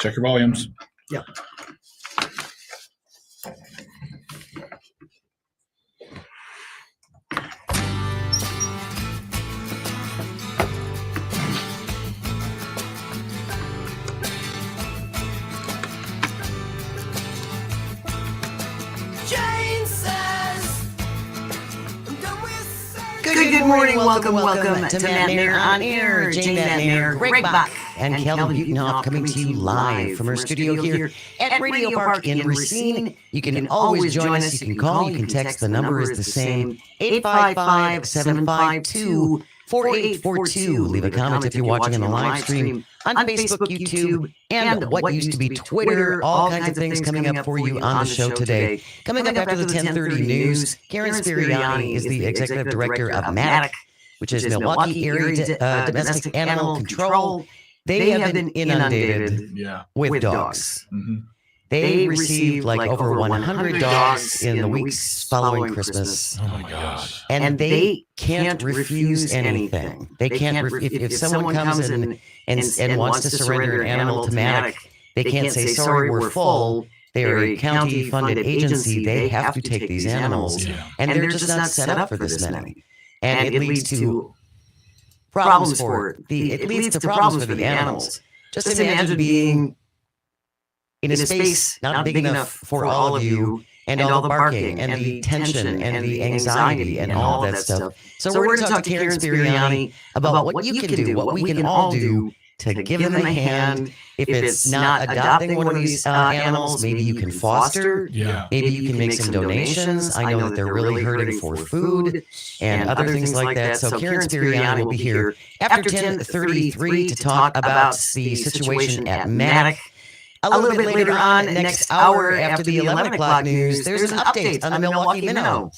Check your volumes. Yep. Good morning, welcome to Matenaer On Air. Jane Matenaer, Greg Bach, and Kelvin Butenhoff coming to you live from our studio here at Radio Park in Racine. You can always join us. You can call, you can text. The number is the same, 855-752-4842. Leave a comment if you're watching on the live stream on Facebook, YouTube, and what used to be Twitter. All kinds of things coming up for you on the show today. Coming up after the 10:30 news, Karen Spieriani is the executive director of MADAAC, which is Milwaukee Area Domestic Animal Control. They have been inundated with dogs. Mm-hmm. They received like over 100 dogs in the weeks following Christmas. Oh my gosh. And they can't refuse anything. They can't, if someone comes and wants to surrender an animal to MADAAC, they can't say, sorry, we're full. They're a county-funded agency. They have to take these animals. Yeah. And they're just not set up for this many. And it leads to problems for the animals. Just imagine being in a space not big enough for all of you, and all the barking, and the tension, and the anxiety, and all that stuff. So we're going to talk to Karen Spieriani about what you can do, what we can all do to give them a hand. If it's not adopting one of these animals, maybe you can foster. Yeah. Maybe you can make some donations. I know that they're really hurting for food and other things like that. So Karen Spieriani will be here after 10:33 to talk about the situation at MADAAC. A little bit later on, next hour after the 11 o'clock news, there's an update on the Milwaukee Minnow.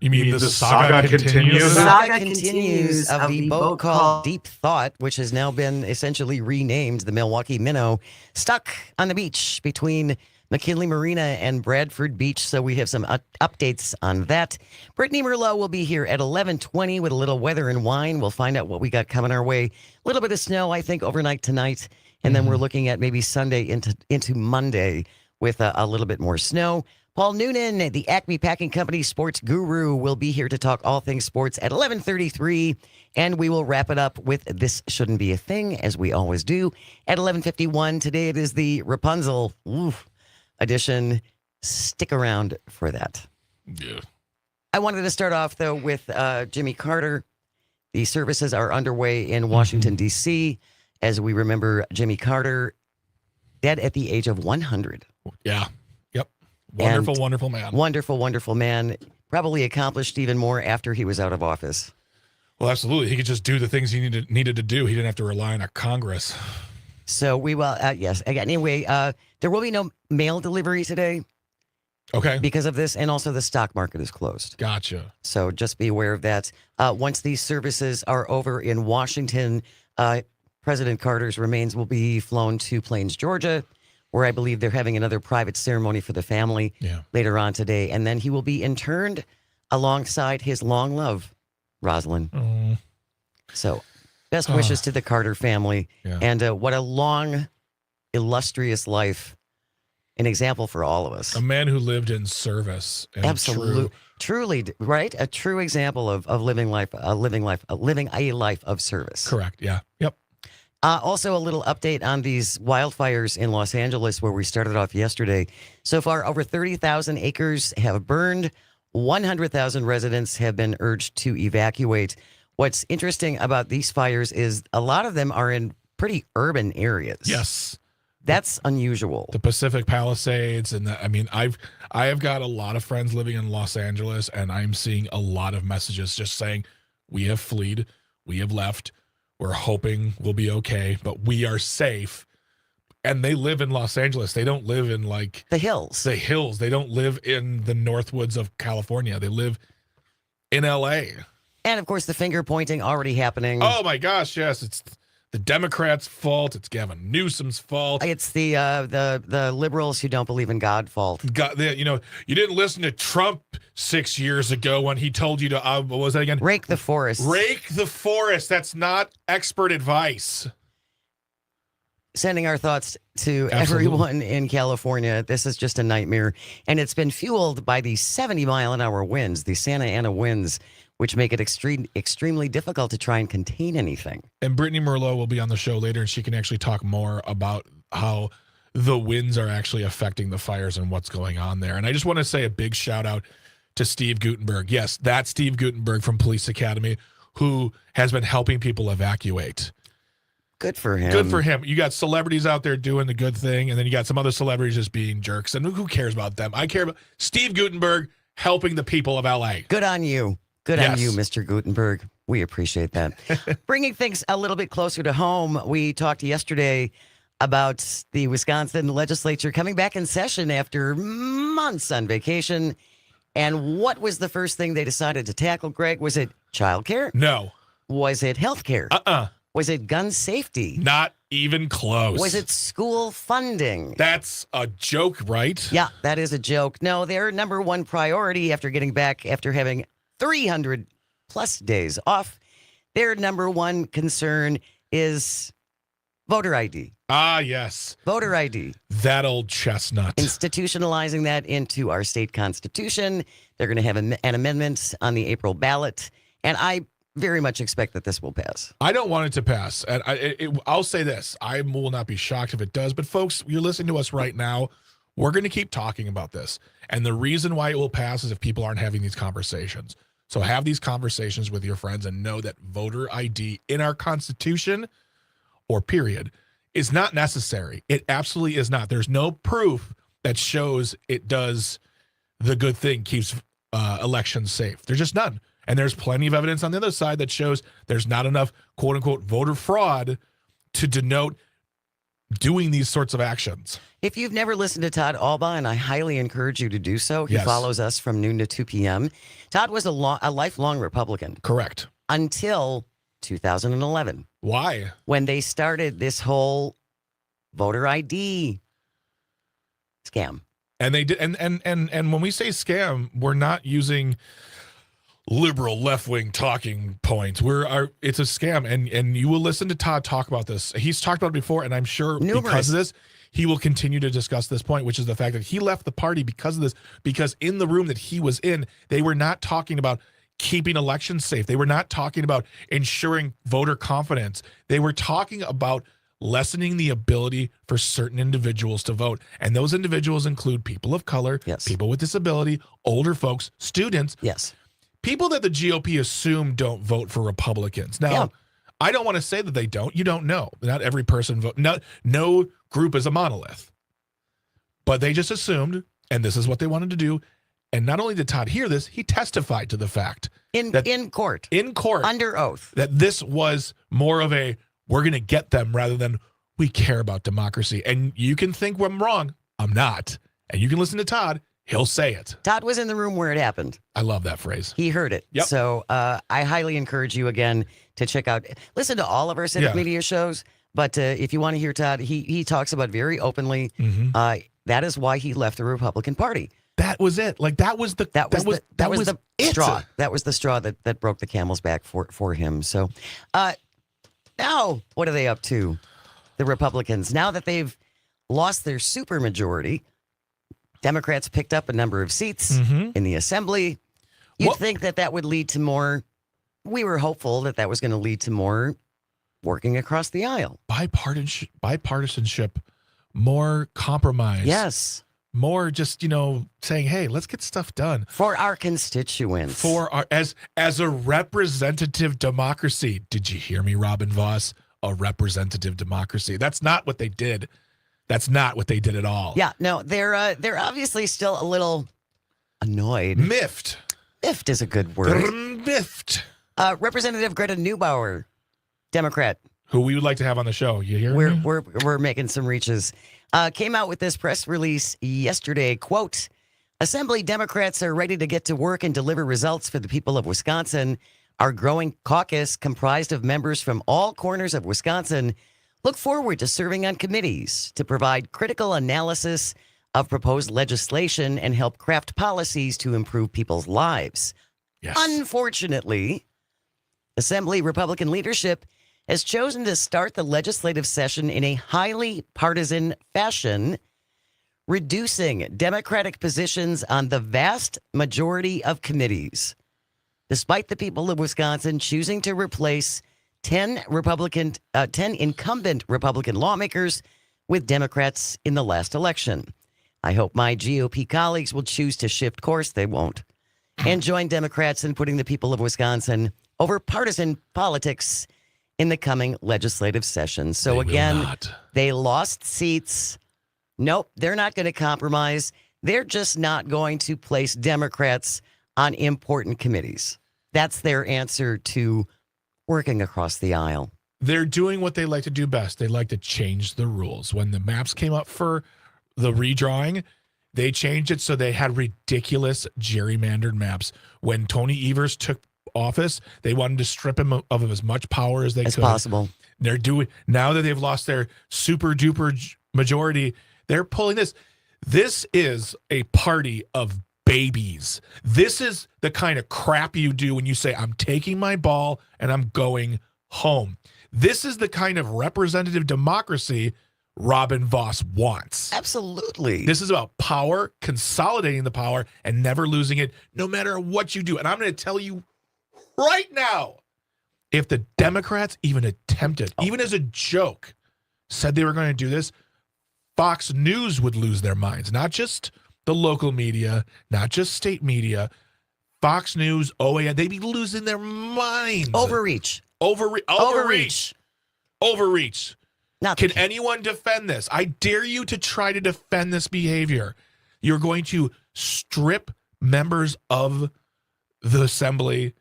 You mean the saga continues? The saga continues of the boat called Deep Thought, which has now been essentially renamed the Milwaukee Minnow, stuck on the beach between McKinley Marina and Bradford Beach. So we have some updates on that. Brittney Merlot will be here at 11:20 with a little weather and wine. We'll find out what we got coming our way. A little bit of snow, I think, overnight tonight. And then we're looking at maybe Sunday into Monday with a little bit more snow. Paul Noonan, the ACME Packing Company sports guru, will be here to talk all things sports at 11:33. And we will wrap it up with This Shouldn't Be a Thing, as we always do, at 11:51. Today it is the Rapunzel edition. Stick around for that. Yeah. I wanted to start off, though, with Jimmy Carter. The services are underway in Washington, D.C., as we remember Jimmy Carter, dead at the age of 100. Yeah. Yep. Wonderful, wonderful man. Wonderful, wonderful man. Probably accomplished even more after he was out of office. Well, absolutely. He could just do the things he needed to do. He didn't have to rely on a Congress. So we will, yes. Anyway, there will be no mail delivery today. Okay. Because of this, and also the stock market is closed. Gotcha. So just be aware of that. Once these services are over in Washington, President Carter's remains will be flown to Plains, Georgia, where I believe they're having another private ceremony for the family later on today. And then he will be interned alongside his long love, Rosalind. So best wishes to the Carter family. Yeah. And what a long, illustrious life. An example for all of us. A man who lived in service. And absolutely. Truly, right? A true example of living a life of service. Correct. Yeah. Yep. Also, a little update on these wildfires in Los Angeles, where we started off yesterday. So far, over 30,000 acres have burned. 100,000 residents have been urged to evacuate. What's interesting about these fires is a lot of them are in pretty urban areas. Yes. That's unusual. The Pacific Palisades, and I have got a lot of friends living in Los Angeles, and I'm seeing a lot of messages just saying, we have fled, we have left. We're hoping we'll be okay, but we are safe. And they live in Los Angeles. They don't live in like the hills. The hills. They don't live in the Northwoods of California. They live in LA. And of course, the finger pointing already happening. Oh my gosh, yes. It's the Democrats' fault. It's Gavin Newsom's fault. It's the liberals who don't believe in God fault. God, you didn't listen to Trump 6 years ago when he told you to, what was that again? Rake the forest. Rake the forest. That's not expert advice. sending our thoughts to Absolutely. everyone in California. This is just a nightmare. And it's been fueled by the 70-mile-an-hour winds, the Santa Ana winds, which make it extremely difficult to try and contain anything. And Brittney Merlot will be on the show later, and she can actually talk more about how the winds are actually affecting the fires and what's going on there. And I just want to say a big shout out to Steve Gutenberg. Yes, that's Steve Gutenberg from Police Academy, who has been helping people evacuate. Good for him. Good for him. You got celebrities out there doing the good thing, and then you got some other celebrities just being jerks. And who cares about them? I care about Steve Gutenberg helping the people of LA. Good on you. Good on you, Mr. Gutenberg. We appreciate that. Bringing things a little bit closer to home, we talked yesterday about the Wisconsin legislature coming back in session after months on vacation. And what was the first thing they decided to tackle, Greg? Was it childcare? No. Was it healthcare? Was it gun safety? Not even close. Was it school funding? That's a joke, right? Yeah, that is a joke. No, their number one priority after getting back after having 300 plus days off, their number one concern is voter ID. Ah, yes. Voter ID. That old chestnut. Institutionalizing that into our state constitution. They're going to have an amendment on the April ballot. And I very much expect that this will pass. I don't want it to pass. And I'll say this. I will not be shocked if it does. But folks, you're listening to us right now. We're going to keep talking about this. And the reason why it will pass is if people aren't having these conversations. So have these conversations with your friends and know that voter ID in our Constitution, or period, is not necessary. It absolutely is not. There's no proof that shows it does the good thing, keeps elections safe. There's just none. And there's plenty of evidence on the other side that shows there's not enough quote unquote voter fraud to denote doing these sorts of actions. If you've never listened to Todd Alba, and I highly encourage you to do so, he Yes. follows us from noon to 2 p.m. Todd was a lifelong Republican. Correct. Until 2011. Why? When they started this whole voter ID scam. And they did, and when we say scam, we're not using liberal left-wing talking points. It's a scam, and you will listen to Todd talk about this. He's talked about it before, and I'm sure because of this, he will continue to discuss this point, which is the fact that he left the party because of this, because in the room that he was in, they were not talking about keeping elections safe. They were not talking about ensuring voter confidence. They were talking about lessening the ability for certain individuals to vote. And those individuals include people of color, Yes. people with disability, older folks, students, Yes. people that the GOP assume don't vote for Republicans. Now, Yeah. I don't want to say that they don't. You don't know. Not every person vote. No group is a monolith. But they just assumed, and this is what they wanted to do. And not only did Todd hear this, he testified to the fact In court. in court Under oath. that this was more of a we're going to get them rather than we care about democracy. And you can think I'm wrong. I'm not. And you can listen to Todd. He'll say it. Todd was in the room where it happened. I love that phrase. He heard it. Yep. So I highly encourage you again to check out, listen to all of our Civic Media shows. But if you want to hear Todd, he talks about very openly. That is why he left the Republican Party. That was it. Like that was the straw. That was the straw that broke the camel's back for him. So now what are they up to? The Republicans, now that they've lost their supermajority, Democrats picked up a number of seats in the assembly. You'd think that would lead to more. We were hopeful that was going to lead to more working across the aisle. Bipartisanship, more compromise. Yes. More just, saying, hey, let's get stuff done. For our constituents. For our as a representative democracy. Did you hear me, Robin Voss? A representative democracy. That's not what they did. That's not what they did at all. Yeah, no, they're obviously still a little annoyed. Miffed. Miffed is a good word. Miffed. Representative Greta Neubauer, Democrat, who we would like to have on the show. You hear me? We're making some reaches. Came out with this press release yesterday. Quote, Assembly Democrats are ready to get to work and deliver results for the people of Wisconsin. Our growing caucus, comprised of members from all corners of Wisconsin, look forward to serving on committees to provide critical analysis of proposed legislation and help craft policies to improve people's lives. Yes. Unfortunately, Assembly Republican leadership has chosen to start the legislative session in a highly partisan fashion, reducing Democratic positions on the vast majority of committees, despite the people of Wisconsin choosing to replace 10 incumbent Republican lawmakers with Democrats in the last election. I hope my GOP colleagues will choose to shift course. They won't. And join Democrats in putting the people of Wisconsin over partisan politics in the coming legislative session. So again, they lost seats. Nope, they're not going to compromise. They're just not going to place Democrats on important committees. That's their answer to working across the aisle. They're doing what they like to do best. They like to change the rules. When the maps came up for the redrawing, they changed it so they had ridiculous gerrymandered maps. When Tony Evers took office, they wanted to strip him of as much power as they could. Possible. They're doing, now that they've lost their super duper majority, they're pulling this. This is a party of babies. This is the kind of crap you do when you say, I'm taking my ball and I'm going home. This is the kind of representative democracy Robin Vos wants. Absolutely. This is about power, consolidating the power, and never losing it, no matter what you do. And I'm going to tell you right now, if the Democrats even attempted, even as a joke, said they were going to do this, Fox News would lose their minds. Not just the local media, not just state media. Fox News, OAN, they'd be losing their minds. Overreach. Overreach. Can anyone defend this? I dare you to try to defend this behavior. You're going to strip members of the assembly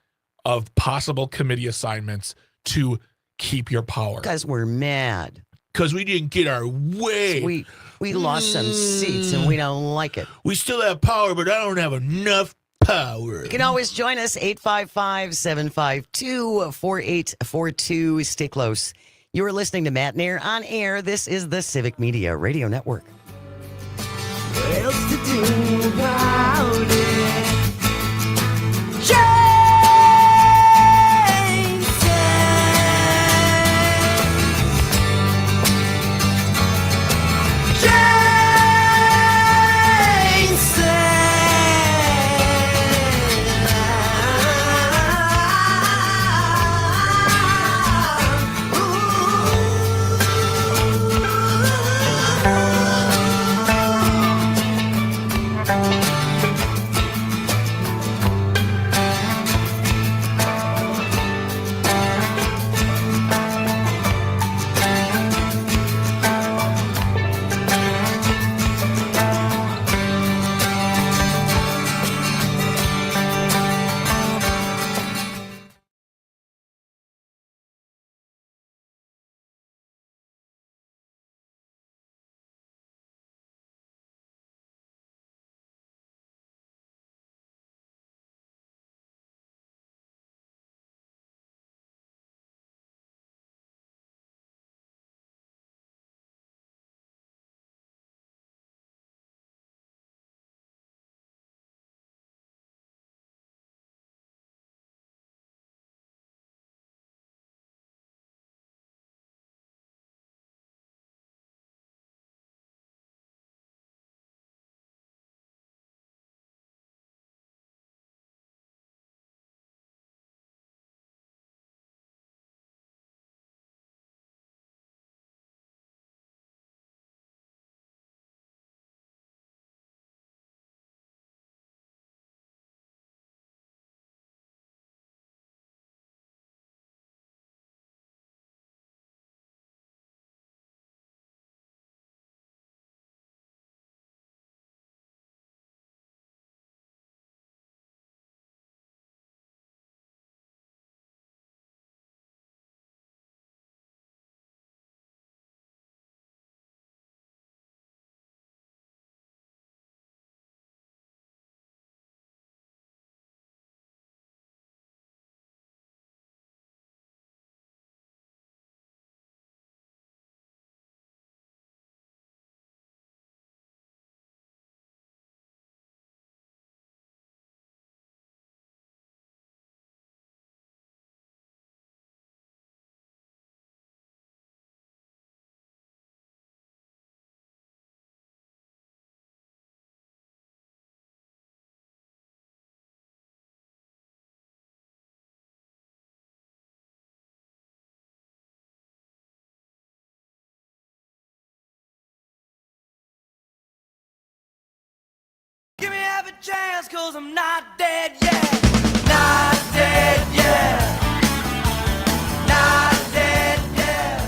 of possible committee assignments to keep your power. Because we're mad. Because we didn't get our way. We lost some seats and we don't like it. We still have power, but I don't have enough power. You can always join us, 855-752-4842. Stay close. You are listening to Matenaer On Air. This is the Civic Media Radio Network. What else to do about it? have a chance, 'cause I'm not dead yet. Not dead yet. Not dead yet.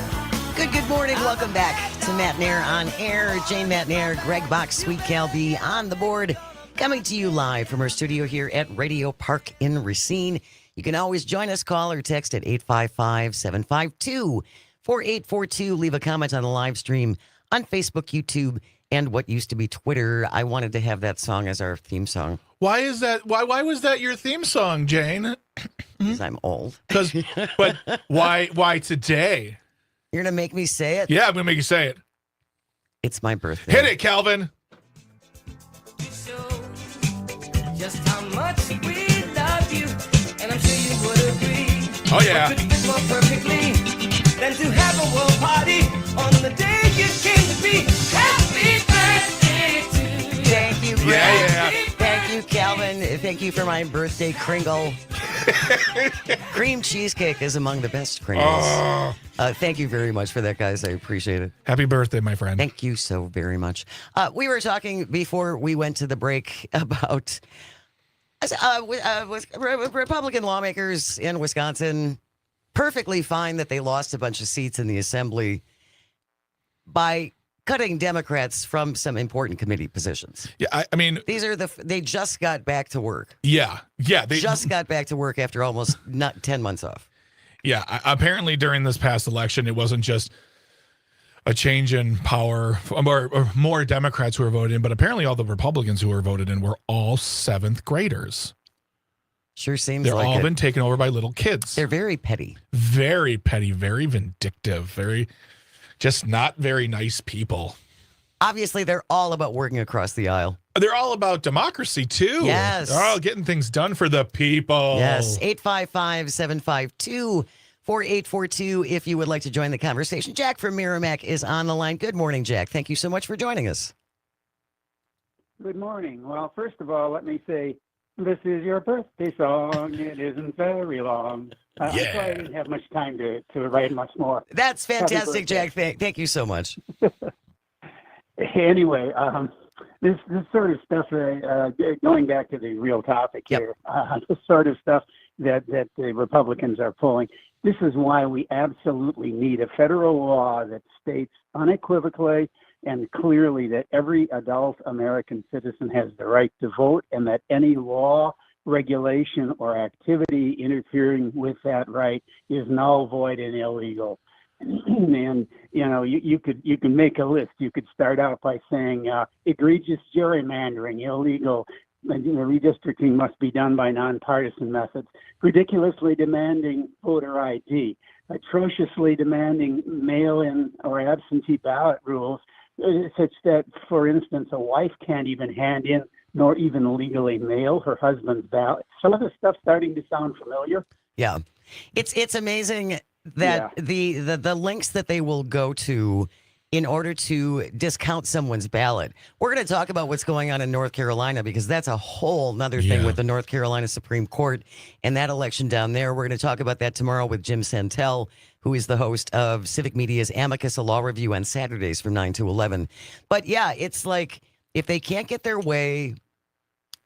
Good morning. Welcome back to Matenaer On Air. Jane Matenaer, Greg Bach, Sweet Cal B on the board. Coming to you live from our studio here at Radio Park in Racine. You can always join us, call or text at 855-752-4842. Leave a comment on the live stream on Facebook, YouTube, and what used to be Twitter. I wanted to have that song as our theme song. Why is that? Why was that your theme song, Jane? Because I'm old. But why today? You're going to make me say it? Yeah, I'm gonna make you say it. It's my birthday. Hit it, Calvin. Just how much we love you, and I'm sure you would agree. Oh, yeah. What could fit more perfectly than to have a world party on the day you came to be? Happy birthday to you. Thank you, Greg. Yeah. Thank you, Calvin. Thank you for my birthday Kringle. Cream cheesecake is among the best Kringles. Oh, Thank you very much for that, guys. I appreciate it. happy birthday, my friend. Thank you so very much. We were talking before we went to the break about with Republican lawmakers in Wisconsin perfectly fine that they lost a bunch of seats in the assembly by cutting Democrats from some important committee positions. Yeah, I mean, They just got back to work. yeah. They Just got back to work after almost 10 months off. Yeah, apparently during this past election, it wasn't just a change in power or more Democrats who were voted in, but apparently all the Republicans who were voted in were all seventh graders. Sure seems They're like all it. been taken over by little kids. They're very petty. Very petty, very vindictive, very just not very nice people. Obviously, they're all about working across the aisle. They're all about democracy, too. Yes. They're all getting things done for the people. Yes, 855-752-4842 if you would like to join the conversation. Jack from Merrimack is on the line. Good morning, Jack. Thank you so much for joining us. Good morning. Well, first of all, let me say, this is your birthday song. It isn't very long. I probably didn't have much time to write much more. That's fantastic, Happy Jack. Thank you so much. Anyway, this sort of stuff, going back to the real topic Yep. here, this sort of stuff that the Republicans are pulling, this is why we absolutely need a federal law that states unequivocally and clearly that every adult American citizen has the right to vote, and that any law, regulation, or activity interfering with that right is null, void, and illegal. And you can make a list. You could start out by saying egregious gerrymandering, illegal. Redistricting must be done by nonpartisan methods. Ridiculously demanding voter ID. Atrociously demanding mail-in or absentee ballot rules, such that, for instance, a wife can't even hand in nor even legally mail her husband's ballot. Some of the stuff starting to sound familiar. Yeah. It's amazing that the links that they will go to in order to discount someone's ballot. We're going to talk about what's going on in North Carolina because that's a whole nother thing with the North Carolina Supreme Court and that election down there. We're going to talk about that tomorrow with Jim Santel, who is the host of Civic Media's Amicus, a law review on Saturdays from 9 to 11. But yeah, it's like if they can't get their way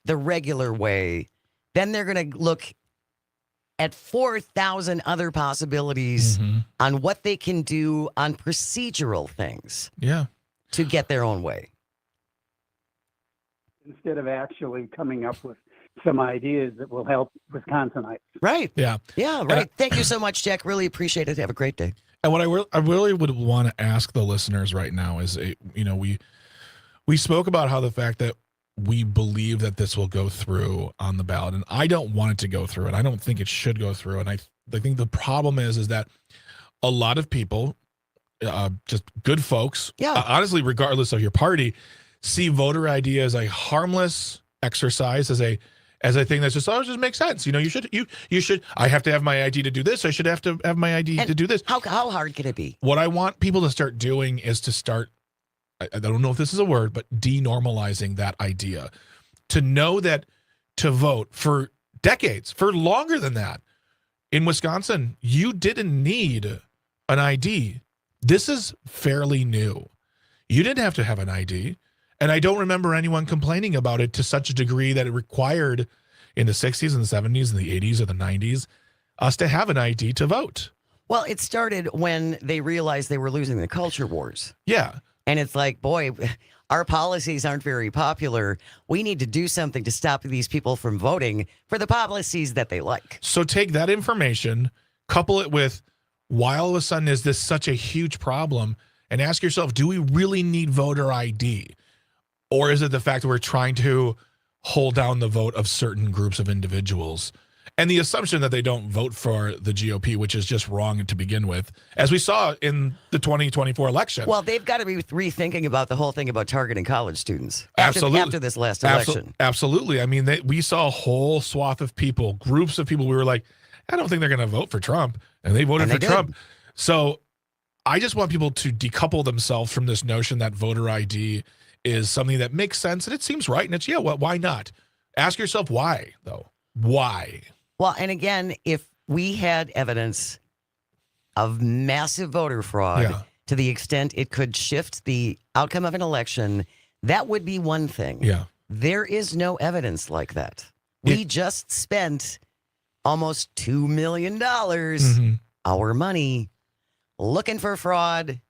the regular way, then they're going to look at 4,000 other possibilities on what they can do on procedural things to get their own way. Instead of actually coming up with some ideas that will help Wisconsinites. Right. Yeah. Yeah, right. Thank you so much, Jack. Really appreciate it. Have a great day. And what I really would want to ask the listeners right now is, we spoke about how the fact that we believe that this will go through on the ballot, and I don't want it to go through, and I don't think it should go through. And I think the problem is that a lot of people, just good folks, honestly, regardless of your party, see voter ID as a harmless exercise, as a thing that's just, it just makes sense. You should, I have to have my ID to do this. I should have to have my ID to do this. How hard can it be? What I want people to start doing is to start, I don't know if this is a word, but denormalizing that idea. To know that to vote for decades, for longer than that, in Wisconsin, you didn't need an ID. This is fairly new. You didn't have to have an ID. And I don't remember anyone complaining about it to such a degree that it required in the 60s and the 70s and the 80s or the 90s us to have an ID to vote. Well, it started when they realized they were losing the culture wars. Yeah. And it's like, boy, our policies aren't very popular. We need to do something to stop these people from voting for the policies that they like. So take that information, couple it with why all of a sudden is this such a huge problem, and ask yourself, do we really need voter ID? Or is it the fact that we're trying to hold down the vote of certain groups of individuals? And the assumption that they don't vote for the GOP, which is just wrong to begin with, as we saw in the 2024 election. Well, they've got to be rethinking about the whole thing about targeting college students Absolutely. after this last election. Absolutely. I mean, we saw a whole swath of people, groups of people. We were like, I don't think they're going to vote for Trump. And they voted for Trump. So I just want people to decouple themselves from this notion that voter ID is something that makes sense and it seems right. And it's, why not? Ask yourself why, though. Why? Well, and again, if we had evidence of massive voter fraud to the extent it could shift the outcome of an election, that would be one thing. Yeah. There is no evidence like that. We just spent almost $2 million, our money, looking for fraud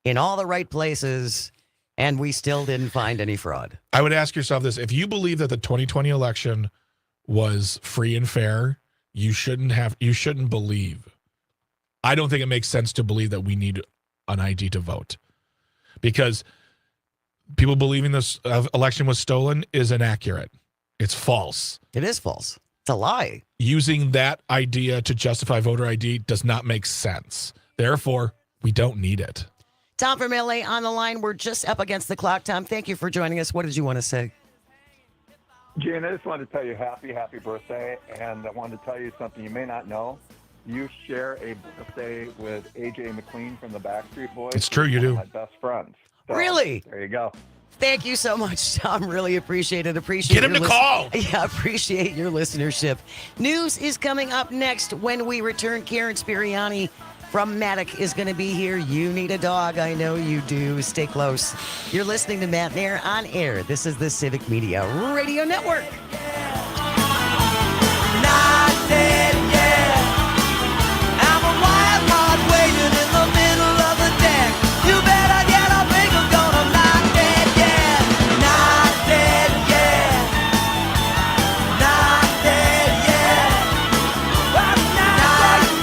in all the right places, and we still didn't find any fraud. I would ask yourself this. If you believe that the 2020 election was free and fair, you shouldn't believe. I don't think it makes sense to believe that we need an ID to vote, because people believing this election was stolen is inaccurate. It's false. It is false. It's a lie. Using that idea to justify voter ID does not make sense. Therefore, we don't need it. Tom from LA on the line. We're just up against the clock. Tom, thank you for joining us. What did you want to say? Jan, I just wanted to tell you happy birthday, and I wanted to tell you something you may not know. You share a birthday with A.J. McQueen from the Backstreet Boys. It's true, you do. My best friends. So, Really? There you go. Thank you so much, Tom. Really appreciate it. Appreciate Get him to call. Yeah, appreciate your listenership. News is coming up next when we return. Karen Spieriani from MADAAC is going to be here. You need a dog. I know you do. Stay close. You're listening to Matenaer On Air. This is the Civic Media Radio Network. Not dead yet. I'm a wild card waiting in the middle of the deck. You better get up, big, I'm gonna not dead yet. Not dead yet. Not dead yet. Not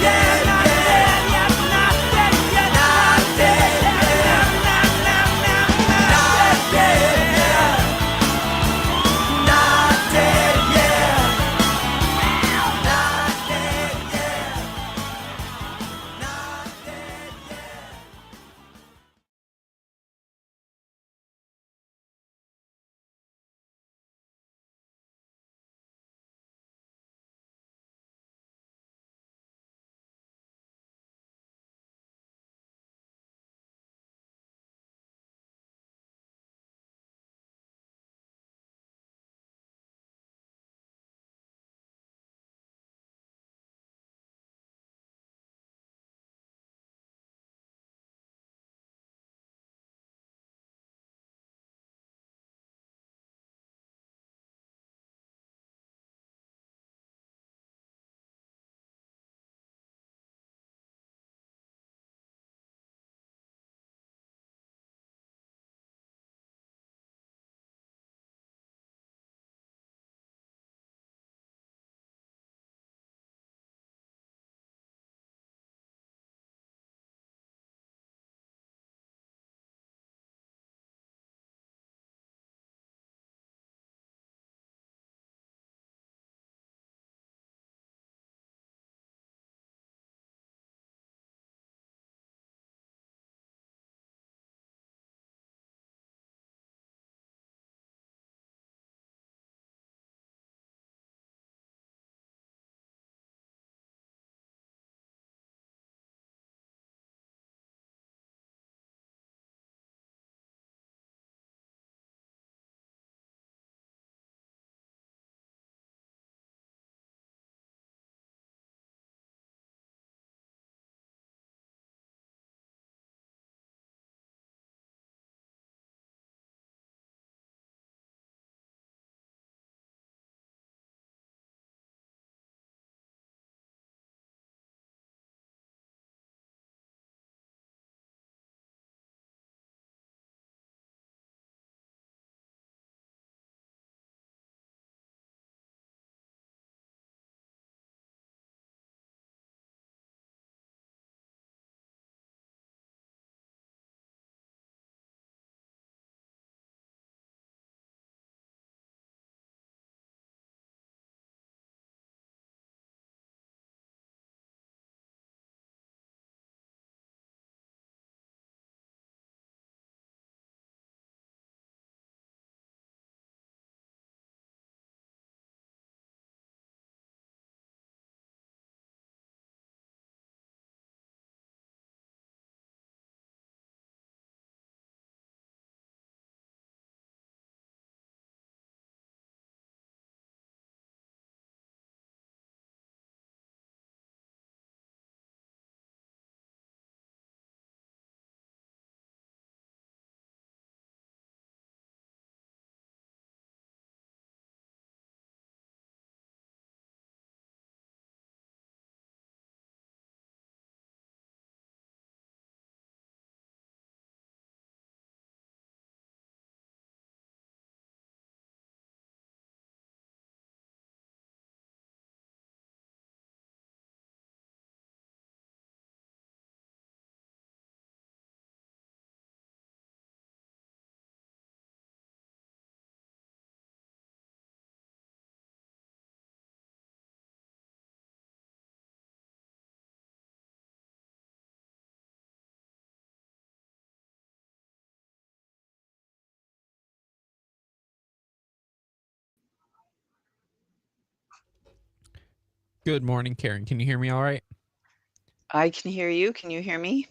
dead yet. Not dead yet. Not dead yet. Not dead yet. Not dead yet. Not dead yet. Good morning, Karen. Can you hear me all right? I can hear you. Can you hear me?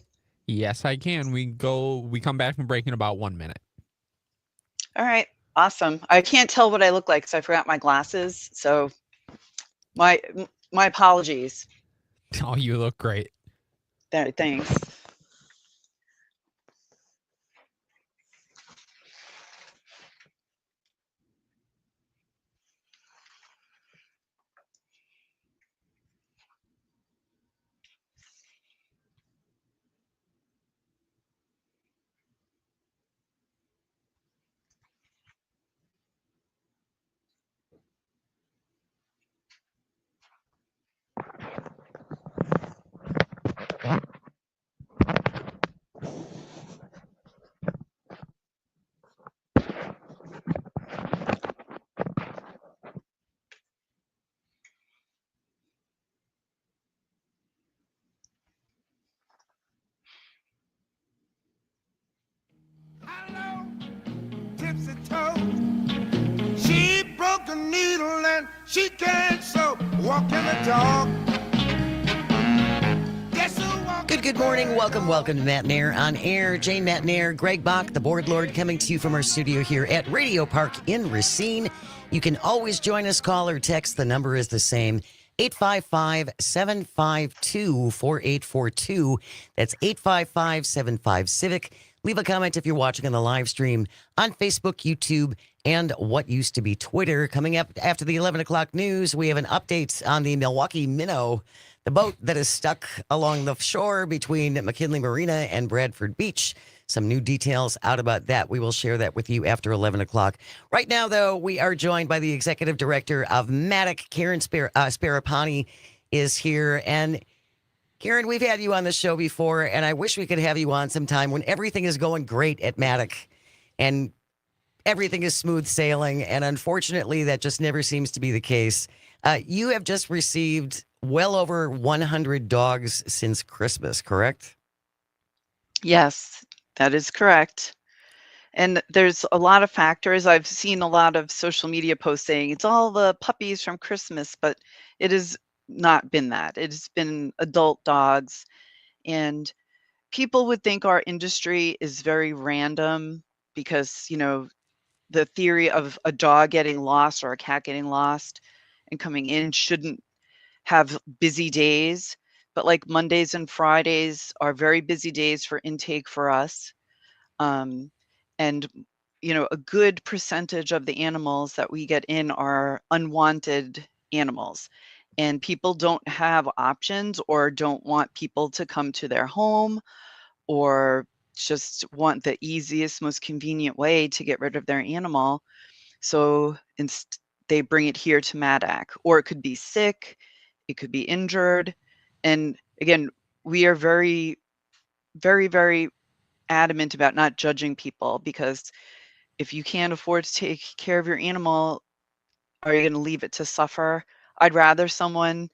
Yes, I can. We come back from break in about 1 minute. All right. Awesome. I can't tell what I look like because I forgot my glasses. So my my apologies. Oh, you look great. There, thanks. Hello, tipsy toe. She broke a needle and she can't sew. Walking the dog. Guess who walked Good morning. Welcome to Matenaer On Air. Jane Matenaer, Greg Bach, the board lord, coming to you from our studio here at Radio Park in Racine. You can always join us, call or text. The number is the same, 855-752-4842. That's 855-75-CIVIC. Leave a comment if you're watching on the live stream on Facebook, YouTube, and what used to be Twitter. Coming up after the 11 o'clock news, we have an update on the Milwaukee Minnow, the boat that is stuck along the shore between McKinley Marina and Bradford Beach. Some new details out about that. We will share that with you after 11 o'clock. Right now, though, we are joined by the executive director of MADAAC, Karen Spieriani, is here. And Karen, we've had you on the show before, and I wish we could have you on sometime when everything is going great at MADAAC and everything is smooth sailing. And unfortunately, that just never seems to be the case. You have just received well over 100 dogs since Christmas, correct? Yes, that is correct. And there's a lot of factors. I've seen a lot of social media posts saying it's all the puppies from Christmas, but it has not been that. It's been adult dogs. And people would think our industry is very random because, the theory of a dog getting lost or a cat getting lost and coming in shouldn't have busy days. But like Mondays and Fridays are very busy days for intake for us. And a good percentage of the animals that we get in are unwanted animals, and people don't have options or don't want people to come to their home, or just want the easiest, most convenient way to get rid of their animal. So they bring it here to MADAAC, or it could be sick, it could be injured. And again, we are very, very, very adamant about not judging people, because if you can't afford to take care of your animal, are you going to leave it to suffer? I'd rather someone,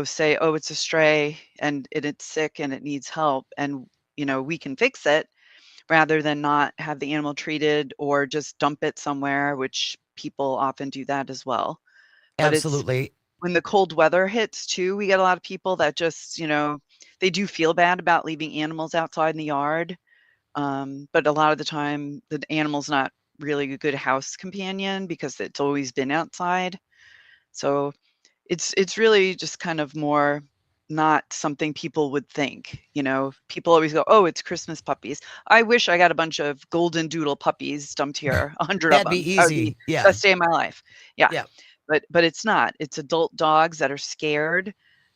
say, oh, it's a stray and it's sick and it needs help, and, we can fix it, rather than not have the animal treated or just dump it somewhere, which people often do that as well. But Absolutely. when the cold weather hits too, we get a lot of people that just, they do feel bad about leaving animals outside in the yard. But a lot of the time, the animal's not really a good house companion because it's always been outside. So it's really just kind of more not something people would think. People always go, oh, it's Christmas puppies. I wish I got a bunch of golden doodle puppies dumped here, 100 of That'd them. be That would easy. be the Yeah. best day of my life. Yeah. Yeah. But it's not. It's adult dogs that are scared,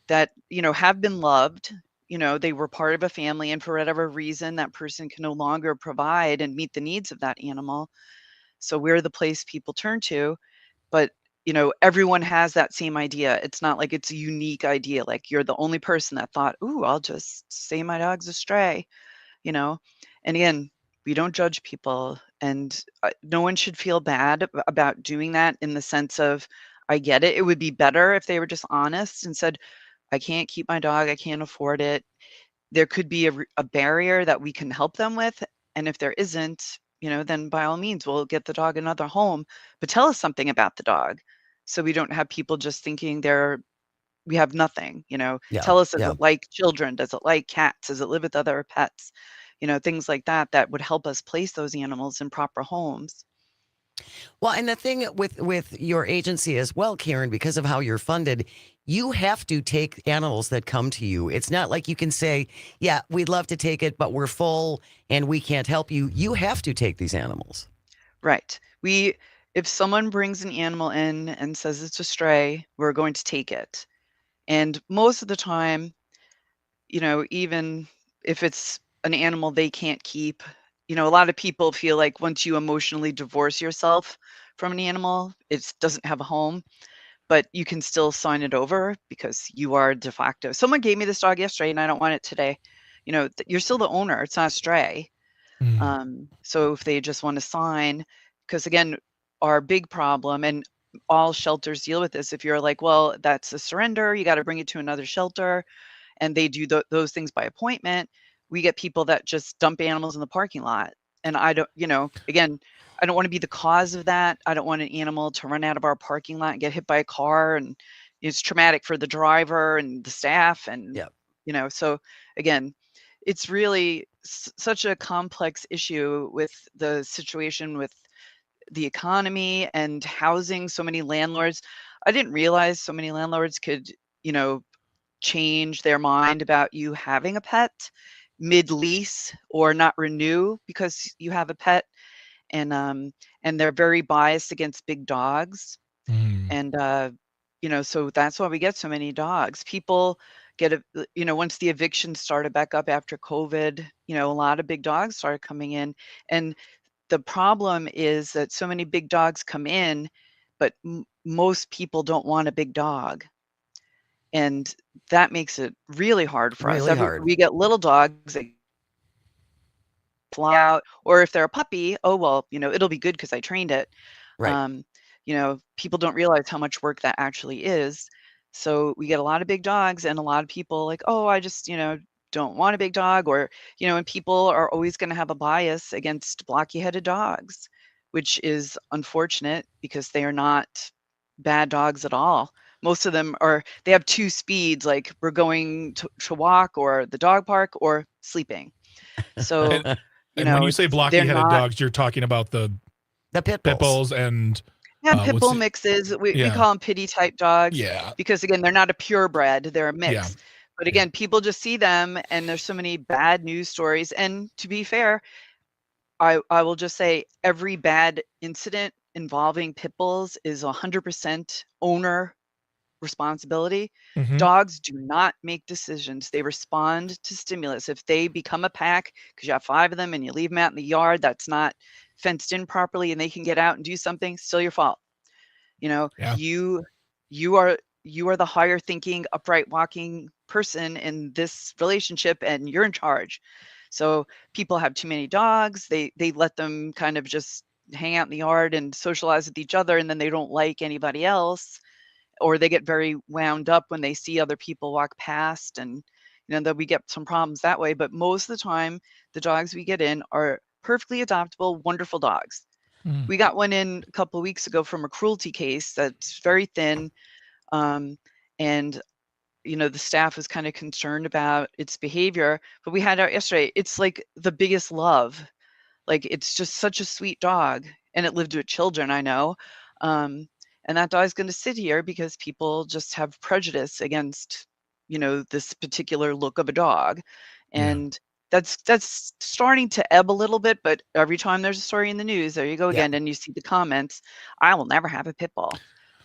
that, have been loved. They were part of a family, and for whatever reason, that person can no longer provide and meet the needs of that animal. So we're the place people turn to. But, everyone has that same idea. It's not like it's a unique idea. Like you're the only person that thought, ooh, I'll just say my dog's a stray, And again, we don't judge people, and no one should feel bad about doing that, in the sense of, I get it. It would be better if they were just honest and said, I can't keep my dog. I can't afford it. There could be a barrier that we can help them with. And if there isn't, then by all means, we'll get the dog another home. But tell us something about the dog, so we don't have people just thinking they're we have nothing, Yeah. tell us, does Yeah. it like children? Does it like cats? Does it live with other pets? Things like that would help us place those animals in proper homes. Well, and the thing with your agency as well, Karen, because of how you're funded, you have to take animals that come to you. It's not like you can say, yeah, we'd love to take it, but we're full and we can't help you. You have to take these animals. Right. If someone brings an animal in and says it's a stray, we're going to take it. And most of the time, even if it's an animal they can't keep, a lot of people feel like once you emotionally divorce yourself from an animal, it doesn't have a home, but you can still sign it over because you are de facto. Someone gave me this dog yesterday and I don't want it today. You're still the owner. It's not a stray. So if they just want to sign, because again, our big problem, and all shelters deal with this, if you're like, well, that's a surrender, you got to bring it to another shelter, and they do those things by appointment, we get people that just dump animals in the parking lot. And I don't, again, I don't want to be the cause of that. I don't want an animal to run out of our parking lot and get hit by a car, and it's traumatic for the driver and the staff. And, so again, it's really such a complex issue with the situation with the economy and housing. So many landlords, I didn't realize so many landlords could, change their mind about you having a pet mid-lease or not renew because you have a pet. And they're very biased against big dogs. And, so that's why we get so many dogs. People get once the eviction started back up after COVID, a lot of big dogs started coming in. And the problem is that so many big dogs come in, but most people don't want a big dog. And that makes it really hard for us. Really hard. We get little dogs that fly out, or if they're a puppy, oh, well, it'll be good because I trained it. Right. People don't realize how much work that actually is. So we get a lot of big dogs, and a lot of people like, oh, I just, don't want a big dog, or, and people are always going to have a bias against blocky-headed dogs, which is unfortunate because they are not bad dogs at all. Most of them they have two speeds, like we're going to walk or the dog park or sleeping. So, and when you say blocky-headed dogs, you're talking about the pit bulls and pit bull mixes. We call them pity type dogs. Yeah. Because again, they're not a purebred; they're a mix. Yeah. But again, people just see them, and there's so many bad news stories. And to be fair, I will just say every bad incident involving pit bulls is 100% owner responsibility. Dogs do not make decisions. They respond to stimulus. If they become a pack because you have 5 of them and you leave them out in the yard that's not fenced in properly and they can get out and do something, still your fault. You are the higher thinking, upright walking person in this relationship, and you're in charge. So people have too many dogs. They let them kind of just hang out in the yard and socialize with each other, and then they don't like anybody else, or they get very wound up when they see other people walk past, and that we get some problems that way. But most of the time, the dogs we get in are perfectly adoptable, wonderful dogs. We got one in a couple of weeks ago from a cruelty case that's very thin, and the staff was kind of concerned about its behavior, but we had out yesterday. It's like the biggest love. Like, it's just such a sweet dog, and it lived with children, I know. And that dog's going to sit here because people just have prejudice against, this particular look of a dog. And that's starting to ebb a little bit, but every time there's a story in the news, there you go again, and you see the comments, I will never have a pit bull.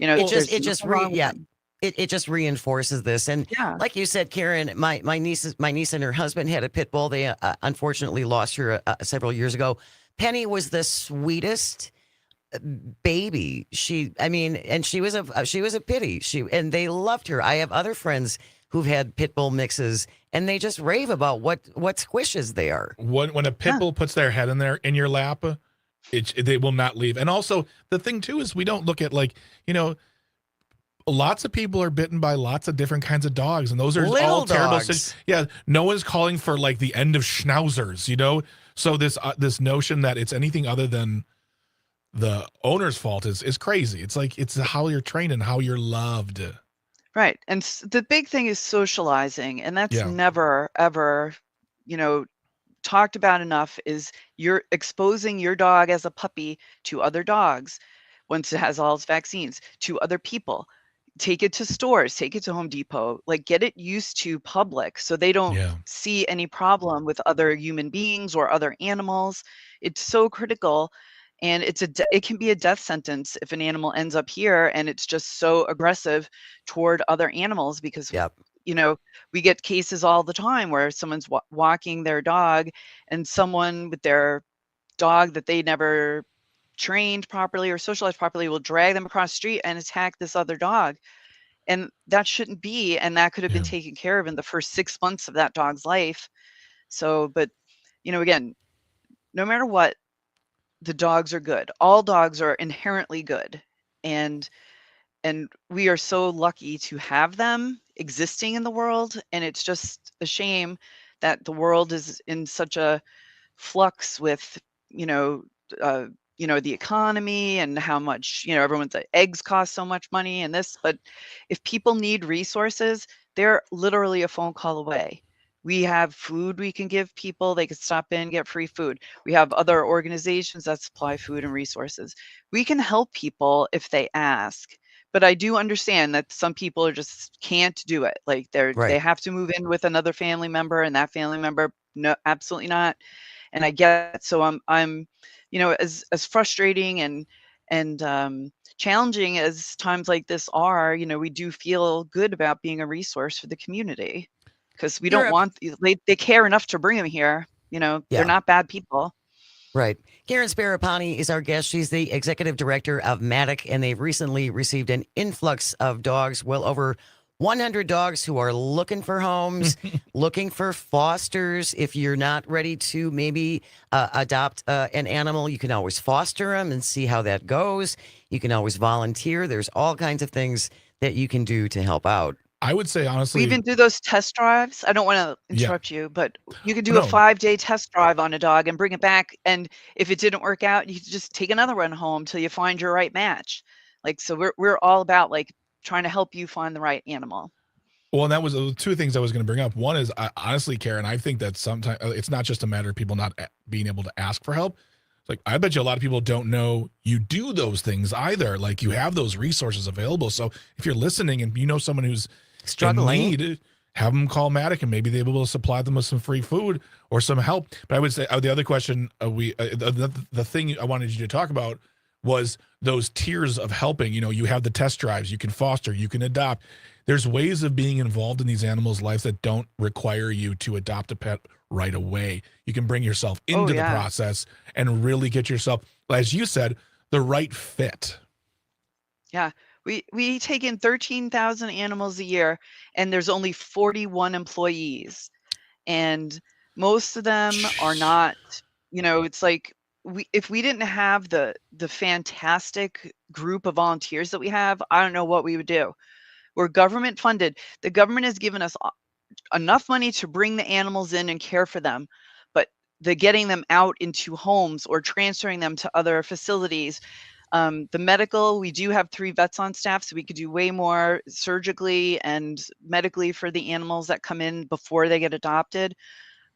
It just reinforces this. And like you said, Karen, my niece and her husband had a pit bull. They unfortunately lost her several years ago. Penny was the sweetest baby. And she was a pity. And they loved her. I have other friends who've had pit bull mixes, and they just rave about what squishes they are. When a pit bull puts their head in your lap, they will not leave. And also the thing too is we don't look at lots of people are bitten by lots of different kinds of dogs, and those are Little all terrible. dogs. No one's calling for the end of schnauzers, So this notion that it's anything other than the owner's fault is crazy. It's like it's how you're trained and how you're loved. Right. And the big thing is socializing, and that's Yeah. never ever, you know, talked about enough. Is you're exposing your dog as a puppy to other dogs once it has all its vaccines, to other people. Take it to stores, take it to Home Depot, like get it used to public so they don't Yeah. see any problem with other human beings or other animals. It's so critical. And it can be a death sentence if an animal ends up here and it's just so aggressive toward other animals, because Yep. you know, we get cases all the time where someone's walking their dog and someone with their dog that they never trained properly or socialized properly will drag them across the street and attack this other dog. And that shouldn't be, and that could have been Yeah. taken care of in the first 6 months of that dog's life. So, but again, no matter what, the dogs are good. All dogs are inherently good. And we are so lucky to have them existing in the world, and it's just a shame that the world is in such a flux with you know uh, the economy and how much everyone's eggs cost so much money and this. But if people need resources, they're literally a phone call away. We have food we can give people. They could stop in, get free food. We have other organizations that supply food and resources. We can help people if they ask. But I do understand that some people are just can't do it. Like they Right. have to move in with another family member, and that family member, no, absolutely not. And I get it. So I'm as frustrating and challenging as times like this are, we do feel good about being a resource for the community, because we You're don't up. want they care enough to bring them here. They're Yeah. not bad people. Right. Karen Spieriani is our guest. She's the executive director of MADAAC, and they've recently received an influx of dogs, well over 100 dogs who are looking for homes, looking for fosters. If you're not ready to maybe adopt an animal, you can always foster them and see how that goes. You can always volunteer. There's all kinds of things that you can do to help out. I would say We honestly, even do those test drives. I don't want to yeah. interrupt you, but you could Oh, do a no. 5-day test drive on a dog and bring it back. And if it didn't work out, you could just take another one home till you find your right match. Like, so we're all about like trying to help you find the right animal. Well, and that was two things I was going to bring up. One is, honestly, Karen, I think that sometimes it's not just a matter of people not being able to ask for help. It's like, I bet you a lot of people don't know you do those things either. Like, you have those resources available. So if you're listening and you know someone who's Struggling. in need, have them call MADAAC and maybe they'll be able to supply them with some free food or some help. But I would say the other question, the thing I wanted you to talk about was those tiers of helping. You have the test drives, you can foster, you can adopt. There's ways of being involved in these animals' lives that don't require you to adopt a pet right away. You can bring yourself into the process and really get yourself, as you said, the right fit. Yeah. We take in 13,000 animals a year, and there's only 41 employees. And most of them are not, it's like if we didn't have the fantastic group of volunteers that we have, I don't know what we would do. We're government funded. The government has given us enough money to bring the animals in and care for them, but the getting them out into homes or transferring them to other facilities. The medical, we do have 3 vets on staff, so we could do way more surgically and medically for the animals that come in before they get adopted.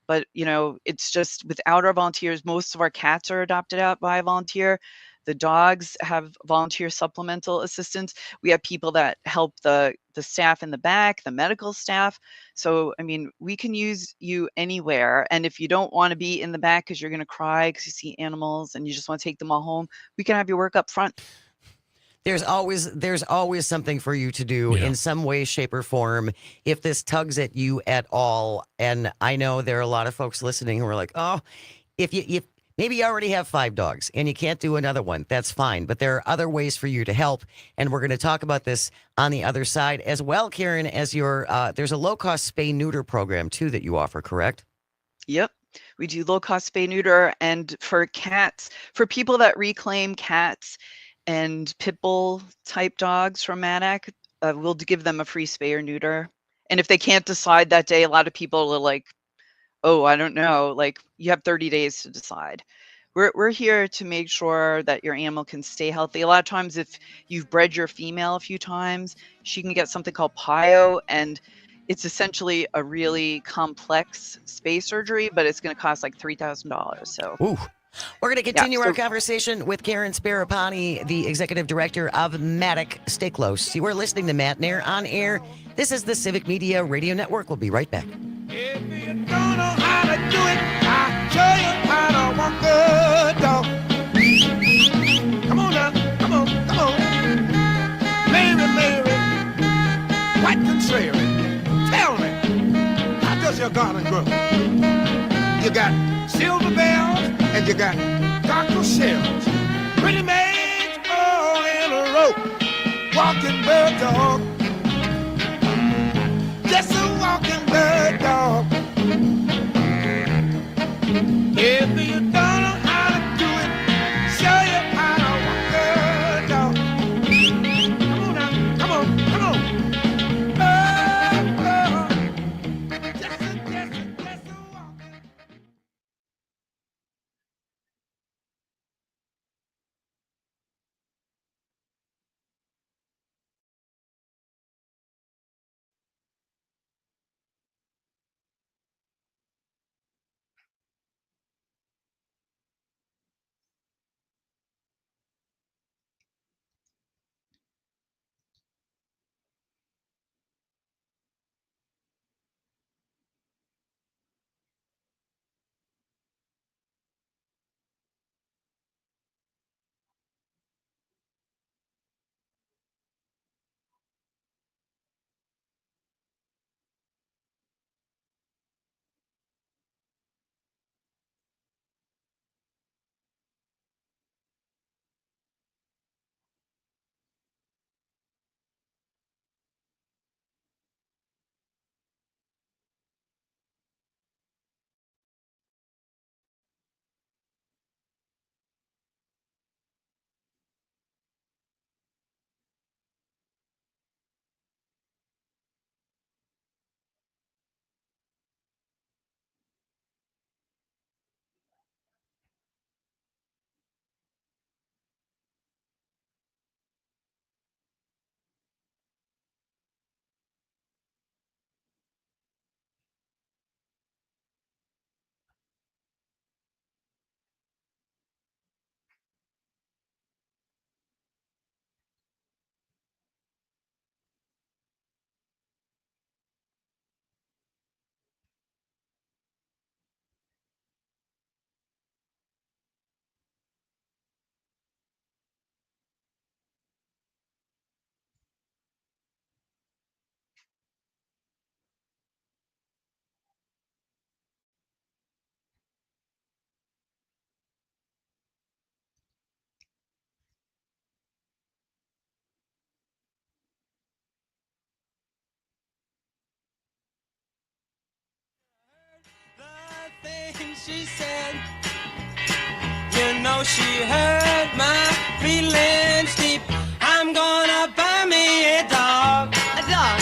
But, it's just without our volunteers, most of our cats are adopted out by a volunteer. The dogs have volunteer supplemental assistance. We have people that help the staff in the back, the medical staff. So, I mean, we can use you anywhere. And if you don't want to be in the back because you're going to cry because you see animals and you just want to take them all home, we can have you work up front. There's always something for you to do in some way, shape, or form if this tugs at you at all. And I know there are a lot of folks listening who are like, oh, if maybe you already have 5 dogs and you can't do another one, that's fine. But there are other ways for you to help. And we're going to talk about this on the other side as well, Karen, as there's a low-cost spay-neuter program, too, that you offer, correct? Yep. We do low-cost spay-neuter. And for cats, for people that reclaim cats and pit bull type dogs from MADAAC, we'll give them a free spay or neuter. And if they can't decide that day, a lot of people are like, oh, I don't know, like you have 30 days to decide. we're here to make sure that your animal can stay healthy. A lot of times, if you've bred your female a few times, she can get something called PIO, and it's essentially a really complex spay surgery, but it's going to cost like $3,000. So Ooh. We're going to continue Yeah, our so- conversation with Karen Spieriani, the executive director of MADAAC. Stay close. You are listening to Matenaer On Air. This is the Civic Media Radio Network. We'll be right back. If you don't know how to do it, I'll show you how to walk a dog. Come on now, come on, come on. Mary, what contrary? Tell me, how does your garden grow? You got silver bells and you got cockle shells. Pretty maids all in a row. Walking bird dog. Just a walking bird dog. If you don't know how to do it, show you how to walk a dog. Come on now, come on, come on. Just a walking. The things she said, you know she hurt my feelings deep. I'm gonna buy me a dog. A dog.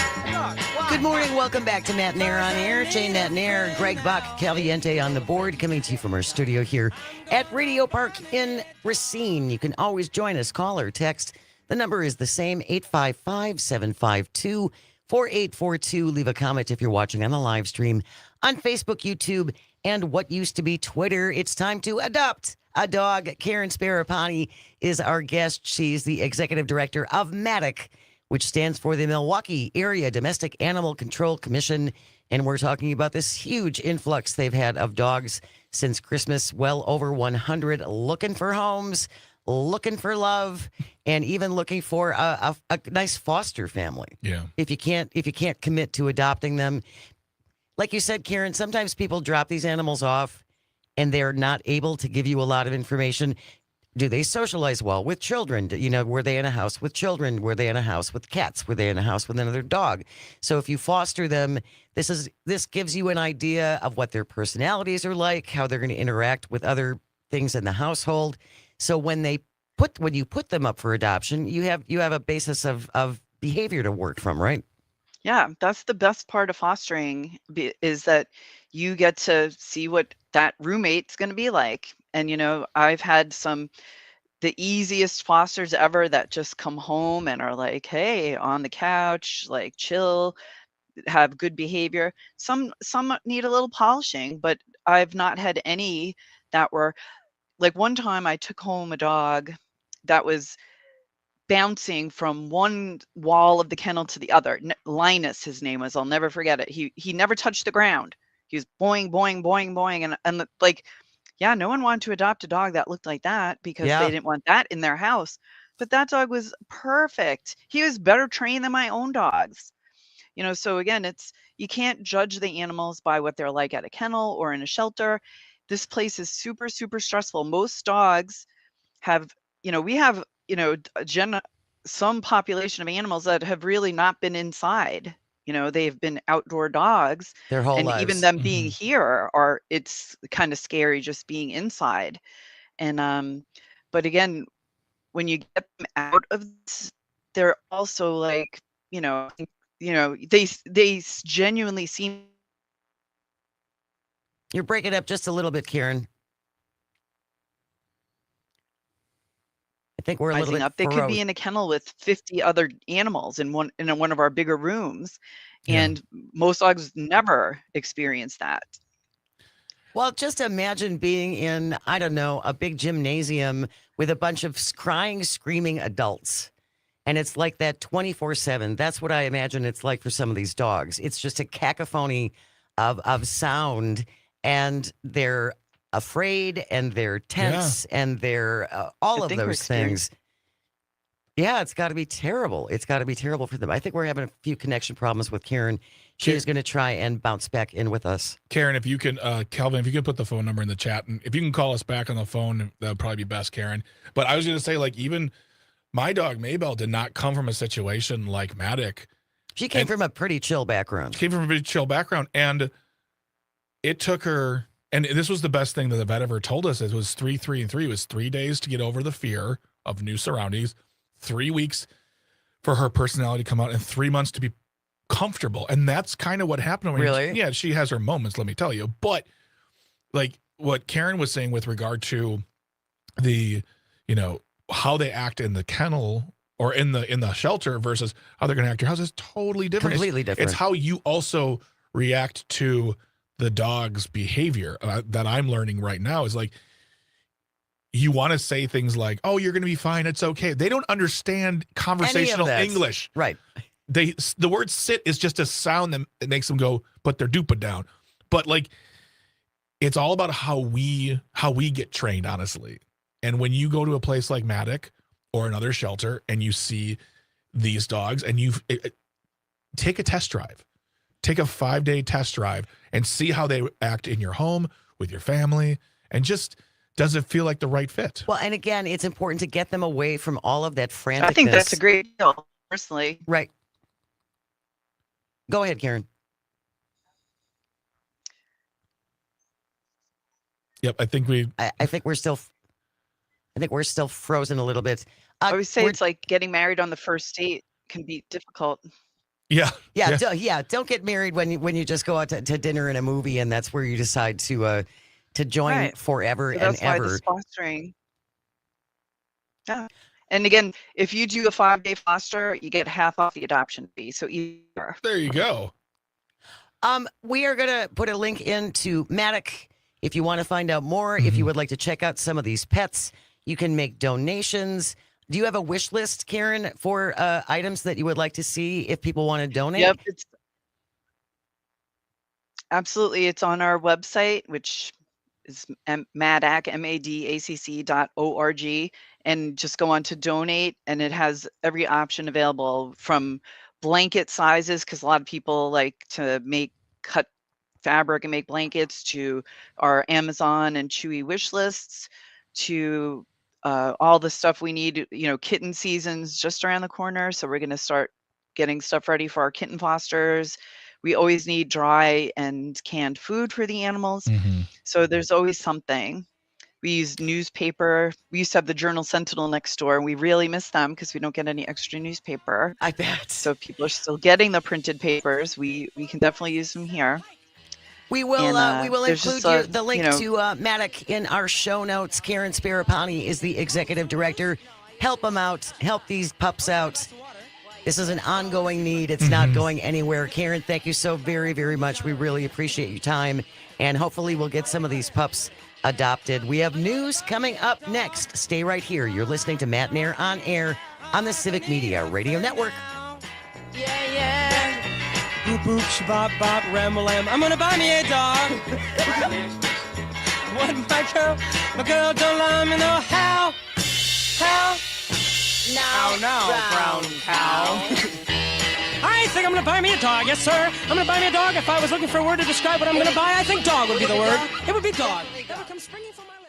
Good morning. Welcome back to Matenaer On Air. Jane Matenaer, Greg Bach, Caliente on the board, coming to you from our studio here at Radio Park in Racine. You can always join us. Call or text. The number is the same, 855-752-4842. Leave a comment if you're watching on the live stream on Facebook, YouTube, and what used to be Twitter. It's time to adopt a dog. Karen Spieriani is our guest. She's the executive director of MADAAC, which stands for the Milwaukee Area Domestic Animal Control Commission. And we're talking about this huge influx they've had of dogs since Christmas. Well over 100 looking for homes, looking for love, and even looking for a nice foster family. Yeah. If you can't commit to adopting them, like you said, Karen, sometimes people drop these animals off and they're not able to give you a lot of information. Do they socialize well with children? You know, were they in a house with children? Were they in a house with cats? Were they in a house with another dog? So if you foster them, this gives you an idea of what their personalities are like, how they're going to interact with other things in the household. So when you put them up for adoption, you have a basis of behavior to work from, right? Yeah, that's the best part of fostering is that you get to see what that roommate's going to be like. And, I've had the easiest fosters ever that just come home and are like, hey, on the couch, like chill, have good behavior. Some need a little polishing, but I've not had any that were like, one time I took home a dog that was bouncing from one wall of the kennel to the other. Linus, his name was. I'll never forget it. He never touched the ground. He was boing, boing, boing, boing, and like, yeah, no one wanted to adopt a dog that looked like that because Yeah. they didn't want that in their house. But that dog was perfect. He was better trained than my own dogs. So again, you can't judge the animals by what they're like at a kennel or in a shelter. This place is super, super stressful. Most dogs have, we have, some population of animals that have really not been inside. They've been outdoor dogs, Their whole and lives. even them being here it's kind of scary just being inside. And but again, when you get them out of this, they're also like, they genuinely seem. You're breaking up just a little bit, Karen. I think we're a little bit up. They could be in a kennel with 50 other animals in one of our bigger rooms, and most dogs never experience that. Well, just imagine being in, I don't know, a big gymnasium with a bunch of crying, screaming adults. And it's like that 24/7. That's what I imagine it's like for some of these dogs. It's just a cacophony of sound, and they're afraid, and they're tense, and they're all of those things. Yeah, it's got to be terrible. It's got to be terrible for them. I think we're having a few connection problems with Karen. She is going to try and bounce back in with us. Karen, if you can, Kelvin, if you can put the phone number in the chat, and if you can call us back on the phone, that would probably be best, Karen. But I was going to say, like, even my dog Maybell did not come from a situation like MADAAC. She came from a pretty chill background. She came from a pretty chill background, and it took her. And this was the best thing that the vet ever told us. It was 3, 3, and 3. It was 3 days to get over the fear of new surroundings, 3 weeks for her personality to come out, and 3 months to be comfortable. And that's kind of what happened. Really? Yeah, she has her moments, let me tell you. But like what Karen was saying with regard to the, how they act in the kennel or in the shelter versus how they're going to act in your house is totally different. Completely different. It's how you also react to the dog's behavior that I'm learning right now is like, you want to say things like, oh, you're going to be fine. It's okay. They don't understand conversational English. Right. The word sit is just a sound that makes them go, put their dupa down. But like, it's all about how we get trained, honestly. And when you go to a place like MADAAC or another shelter and you see these dogs and take a test drive, take a 5-day test drive and see how they act in your home with your family, and just, does it feel like the right fit? Well, and again, it's important to get them away from all of that franticness. I think that's a great deal, personally. Right. Go ahead, Karen. Yep, I think we're still frozen a little bit. I always say it's like getting married on the first date can be difficult. Yeah. Don't get married when you just go out to dinner and a movie, and that's where you decide to join forever and that's ever. Why this fostering. Yeah. And again, if you do a 5-day foster, you get half off the adoption fee. So either. There you go. We are going to put a link into MADAAC if you want to find out more. If you would like to check out some of these pets, you can make donations. Do you have a wish list, Karen, for items that you would like to see if people want to donate? Yep. Absolutely. It's on our website, which is MADAAC, MADACC.org, and just go on to donate, and it has every option available, from blanket sizes, because a lot of people like to cut fabric and make blankets, to our Amazon and Chewy wish lists, to all the stuff we need. Kitten season's just around the corner, so we're going to start getting stuff ready for our kitten fosters. We always need dry and canned food for the animals. So there's always something. We use newspaper. We used to have the Journal Sentinel next door, and we really miss them because we don't get any extra newspaper. I bet. So if people are still getting the printed papers, we can definitely use them here. We will there's include just a, the link you know, to MADAAC in our show notes. Karen Spieriani is the executive director. Help them out. Help these pups out. This is an ongoing need. It's not going anywhere. Karen, thank you so very, very much. We really appreciate your time. And hopefully we'll get some of these pups adopted. We have news coming up next. Stay right here. You're listening to Matenaer On Air on the Civic Media Radio Network. Yeah, yeah. Boop, boop, shabop, bop, ram-a-lam. I'm gonna buy me a dog. What, my girl don't let me know how. Now, brown cow. I think I'm gonna buy me a dog, yes sir. I'm gonna buy me a dog. If I was looking for a word to describe what I'm gonna buy, I think dog would be the word. It would be dog. That would come springing from my lips.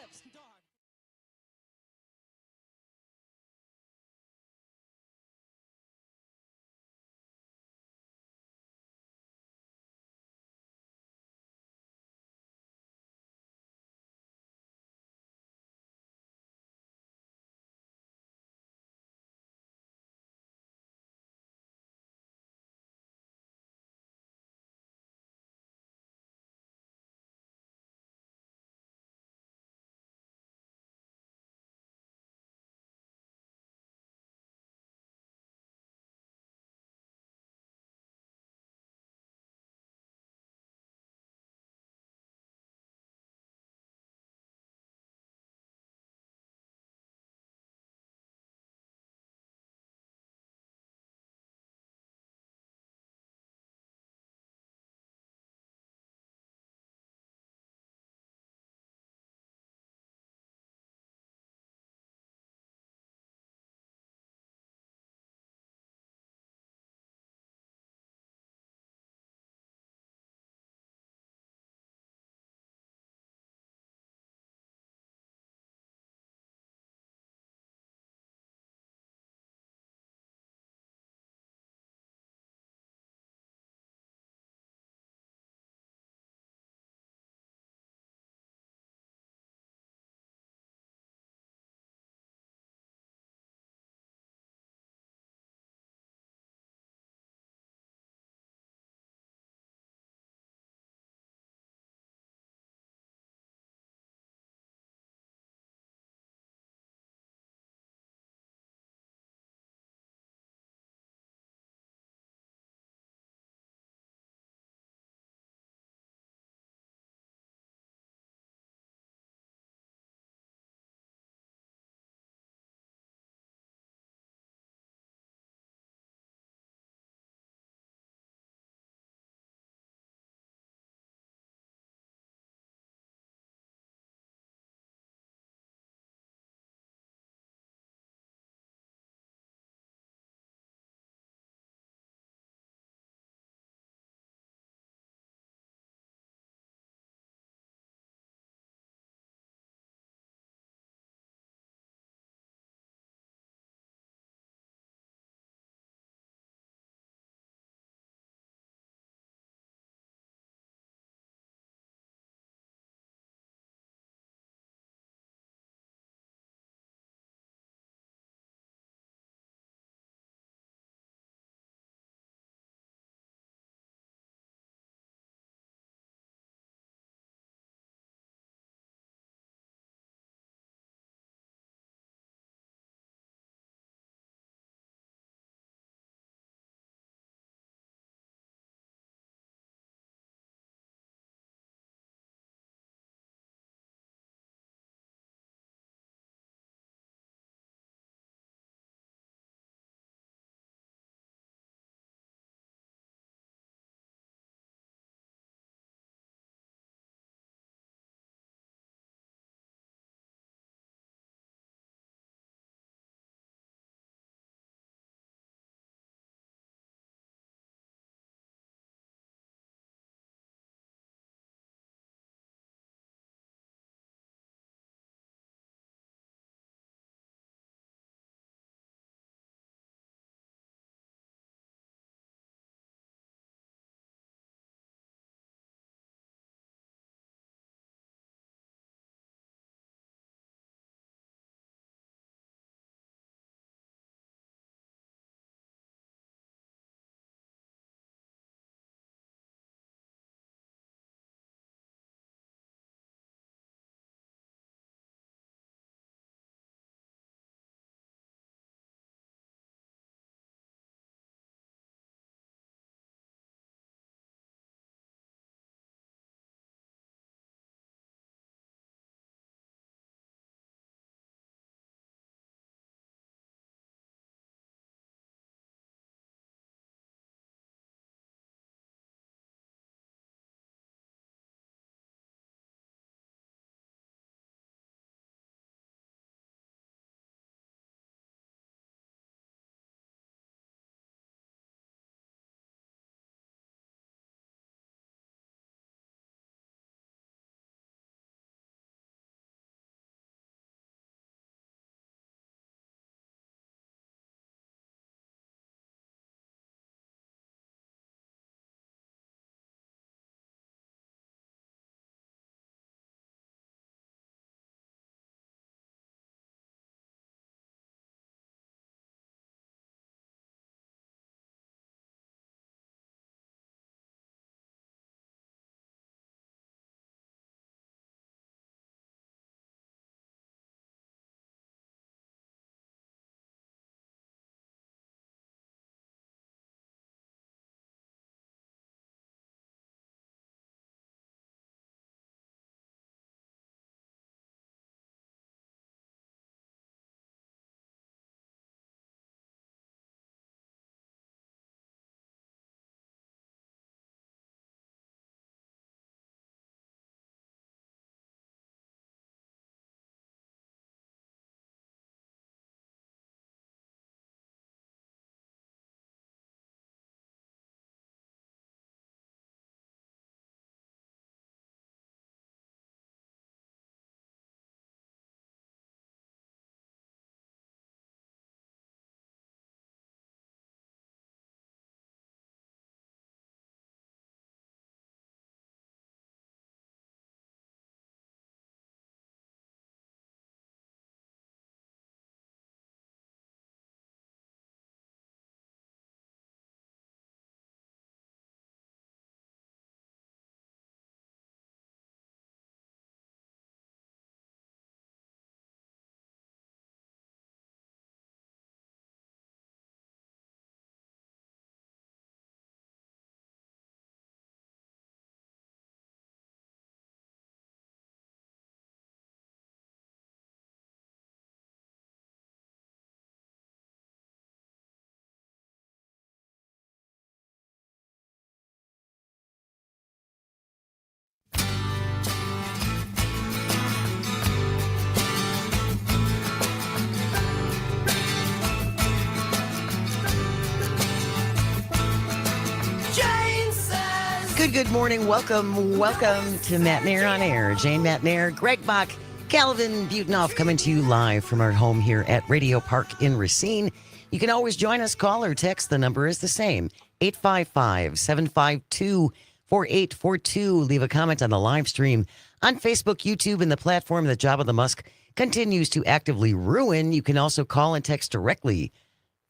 good morning. Welcome to Matenaer On Air. Jane Matenaer, Greg Bach, Calvin Butenoff coming to you live from our home here at Radio Park in Racine. You can always join us, call or text. The number is the same, 855-752-4842. Leave a comment on the live stream on Facebook, YouTube, and the platform that Job of the Musk continues to actively ruin. You can also call and text directly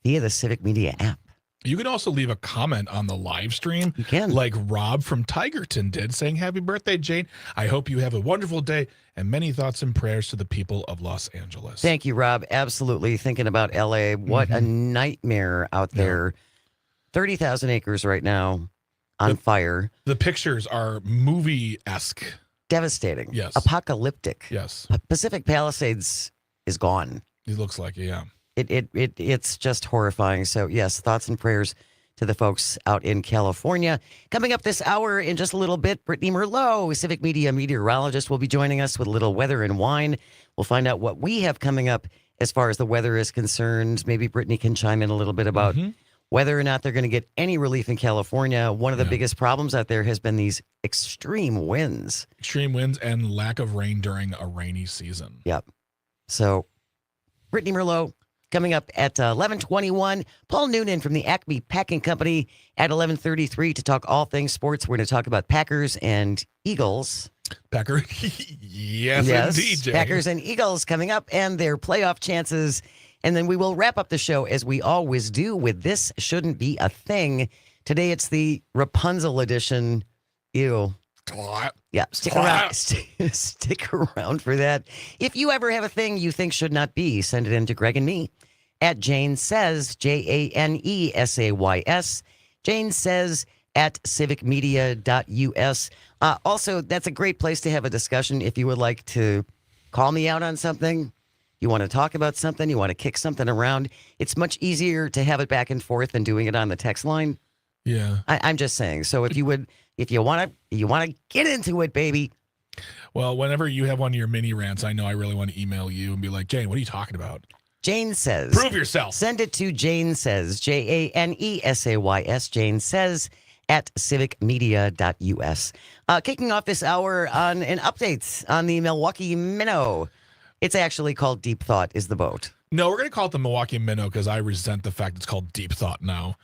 via the Civic Media app. You can also leave a comment on the live stream. You can. Like Rob from Tigerton did, saying, "Happy birthday, Jane. I hope you have a wonderful day and many thoughts and prayers to the people of Los Angeles." Thank you, Rob. Absolutely. Thinking about LA. What a nightmare out there. 30,000 acres right now on fire. The pictures are movie-esque. Devastating. Yes. Apocalyptic. Yes. Pacific Palisades is gone. It looks like it, yeah. It's just horrifying. So, yes, thoughts and prayers to the folks out in California. Coming up this hour in just a little bit, Brittney Merlot, Civic Media meteorologist, will be joining us with a little weather and wine. We'll find out what we have coming up as far as the weather is concerned. Maybe Brittney can chime in a little bit about whether or not they're going to get any relief in California. One of the biggest problems out there has been these extreme winds. Extreme winds and lack of rain during a rainy season. Yep. So, Brittney Merlot, coming up at 11:21, Paul Noonan from the ACME Packing Company at 11:33 to talk all things sports. We're going to talk about Packers and Eagles. Yes, indeed, Jay. Packers and Eagles coming up and their playoff chances. And then we will wrap up the show as we always do with This Shouldn't Be a Thing. Today it's the Rapunzel edition. Ew. Yeah, stick around. Stick around for that. If you ever have a thing you think should not be, send it in to Greg and me at Jane Says, JaneSays. Jane Says at civicmedia.us. Also, that's a great place to have a discussion if you would like to call me out on something. You want to talk about something, you want to kick something around. It's much easier to have it back and forth than doing it on the text line. Yeah. I'm just saying. So if you want to get into it, baby. Well, whenever you have one of your mini rants, I know I really want to email you and be like, Jane, what are you talking about? Jane Says. Prove yourself. Send it to Jane Says, JaneSays, Jane Says at civicmedia.us. Kicking off this hour on an update on the Milwaukee Minnow. It's actually called Deep Thought is the boat. No, we're going to call it the Milwaukee Minnow because I resent the fact it's called Deep Thought now.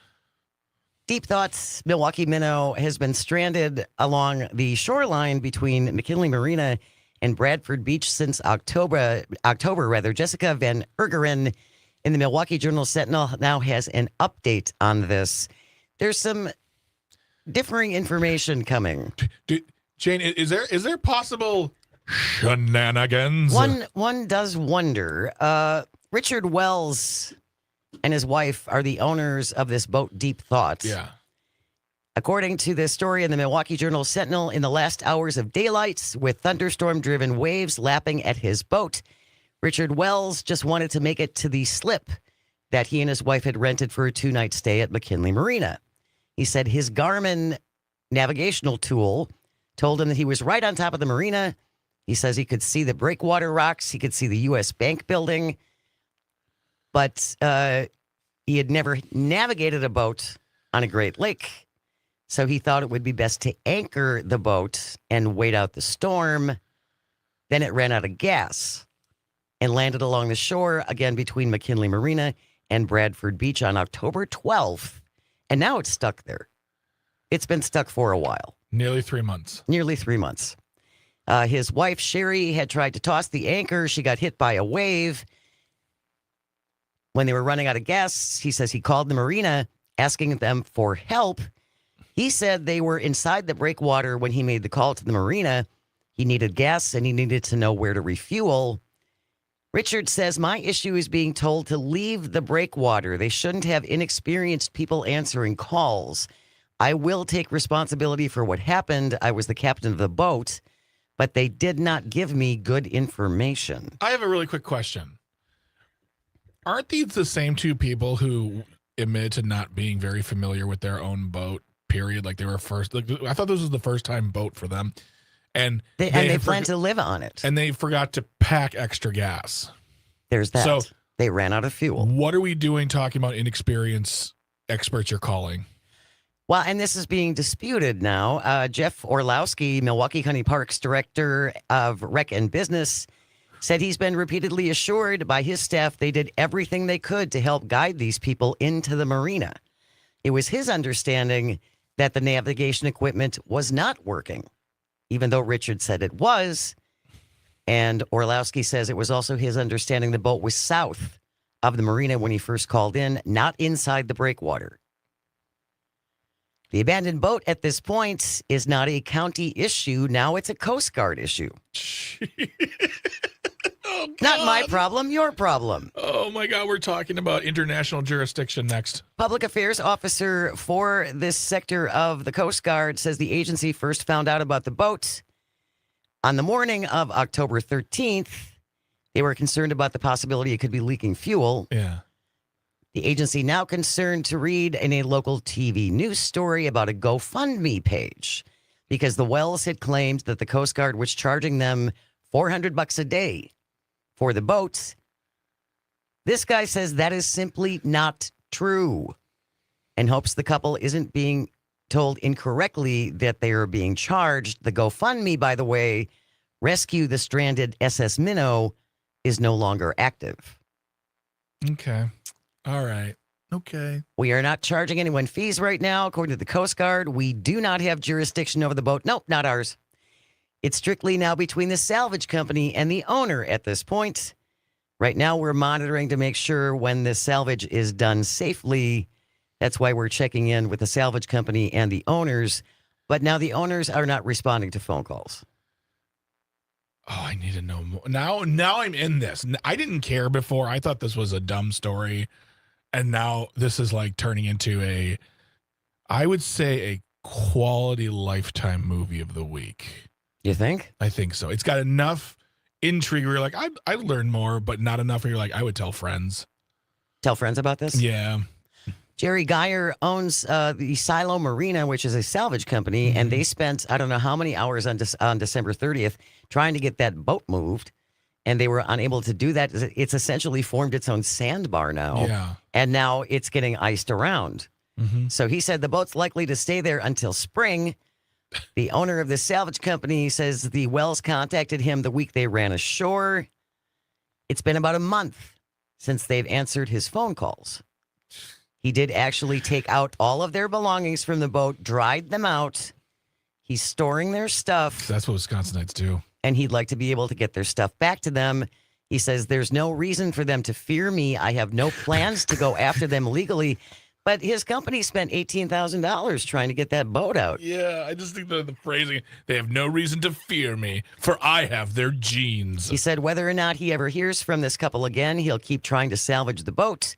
Deep Thought's Milwaukee Minnow has been stranded along the shoreline between McKinley Marina and Bradford Beach since October. Jessica Van Ergeren in the Milwaukee Journal-Sentinel now has an update on this. There's some differing information coming. Jane, is there possible shenanigans? One does wonder. Richard Wells and his wife are the owners of this boat, Deep Thought. Yeah. According to this story in the Milwaukee Journal-Sentinel, in the last hours of daylight, with thunderstorm-driven waves lapping at his boat, Richard Wells just wanted to make it to the slip that he and his wife had rented for a 2-night stay at McKinley Marina. He said his Garmin navigational tool told him that he was right on top of the marina. He says he could see the breakwater rocks. He could see the U.S. Bank building. But he had never navigated a boat on a Great Lake. So he thought it would be best to anchor the boat and wait out the storm. Then it ran out of gas and landed along the shore, again, between McKinley Marina and Bradford Beach on October 12th. And now it's stuck there. It's been stuck for a while. Nearly 3 months. Nearly 3 months. His wife, Sherry, had tried to toss the anchor. She got hit by a wave. When they were running out of gas, he says he called the marina asking them for help. He said they were inside the breakwater when he made the call to the marina. He needed gas and he needed to know where to refuel. Richard says, my issue is being told to leave the breakwater. They shouldn't have inexperienced people answering calls. I will take responsibility for what happened. I was the captain of the boat, but they did not give me good information. I have a really quick question. Aren't these the same two people who admitted to not being very familiar with their own boat, period? Like they were first, like, I thought this was the first time boat for them. And they plan to live on it. And they forgot to pack extra gas. There's that. So they ran out of fuel. What are we doing talking about inexperienced experts you're calling? Well, and this is being disputed now. Jeff Orlowski, Milwaukee County Parks Director of Rec and Business, said he's been repeatedly assured by his staff they did everything they could to help guide these people into the marina. It was his understanding that the navigation equipment was not working, even though Richard said it was. And Orlowski says it was also his understanding the boat was south of the marina when he first called in, not inside the breakwater. The abandoned boat at this point is not a county issue. Now it's a Coast Guard issue. Oh, Not my God. problem, your problem. Oh my God, we're talking about international jurisdiction next. Public affairs officer for this sector of the Coast Guard says the agency first found out about the boat on the morning of October 13th. They were concerned about the possibility it could be leaking fuel. Yeah. The agency now concerned to read in a local TV news story about a GoFundMe page because the Wells had claimed that the Coast Guard was charging them $400 a day for the boats. This guy says that is simply not true and hopes the couple isn't being told incorrectly that they are being charged. The GoFundMe, by the way, Rescue the Stranded SS Minnow, is no longer active. Okay. All right. Okay. We are not charging anyone fees right now, according to the Coast Guard. We do not have jurisdiction over the boat. Nope, not ours. It's strictly now between the salvage company and the owner at this point. Right now, we're monitoring to make sure when the salvage is done safely. That's why we're checking in with the salvage company and the owners. But now the owners are not responding to phone calls. Oh, I need to know more. Now I'm in this. I didn't care before. I thought this was a dumb story. And now this is like turning into I would say a quality Lifetime movie of the week. You think? I think so. It's got enough intrigue where you're like, I'd learn more, but not enough where you're like, I would tell friends. Tell friends about this? Yeah. Jerry Geyer owns the Silo Marina, which is a salvage company, and they spent, I don't know how many hours on December 30th trying to get that boat moved, and they were unable to do that. It's essentially formed its own sandbar now, Yeah. and now it's getting iced around. Mm-hmm. So he said the boat's likely to stay there until spring. The owner of the salvage company says the Wells contacted him the week they ran ashore. It's been about a month since they've answered his phone calls. He did actually take out all of their belongings from the boat, dried them out. He's storing their stuff, That's what Wisconsinites do. and he'd like to be able to get their stuff back to them. He says, there's no reason for them to fear me. I have no plans to go after them legally. But his company spent $18,000 trying to get that boat out. Yeah, I just think the phrasing, they have no reason to fear me, for I have their genes. He said whether or not he ever hears from this couple again, he'll keep trying to salvage the boat.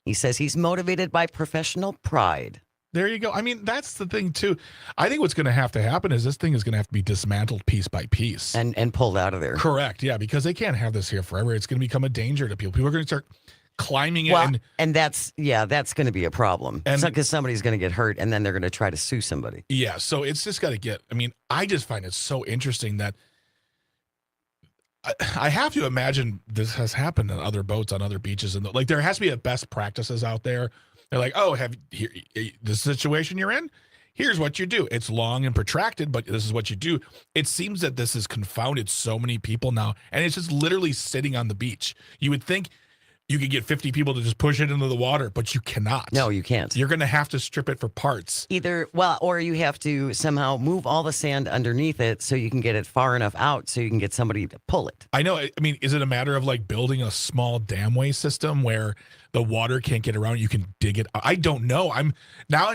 He says he's motivated by professional pride. There you go. I mean, that's the thing, too. I think what's going to happen is this thing is going to have to be dismantled piece by piece. And pulled out of there. Correct, yeah, because they can't have this here forever. It's going to become a danger to people. People are going to start climbing it. Well, and that's going to be a problem. And- Because somebody's going to get hurt, and then they're going to try to sue somebody. Yeah, so it's just got to get, I mean, I just find it so interesting that I have to imagine this has happened on other boats, on other beaches. And like, there has to be a best practices out there. They're like, oh, the situation you're in? Here's what you do. It's long and protracted, but this is what you do. It seems that this has confounded so many people now, and it's just literally sitting on the beach. You would think you could get 50 people to just push it into the water, but you cannot. No, you can't. You're going to have to strip it for parts. Or you have to somehow move all the sand underneath it so you can get it far enough out so you can get somebody to pull it. I know. I mean, is it a matter of like building a small damway system where the water can't get around? You can dig it. I don't know. I'm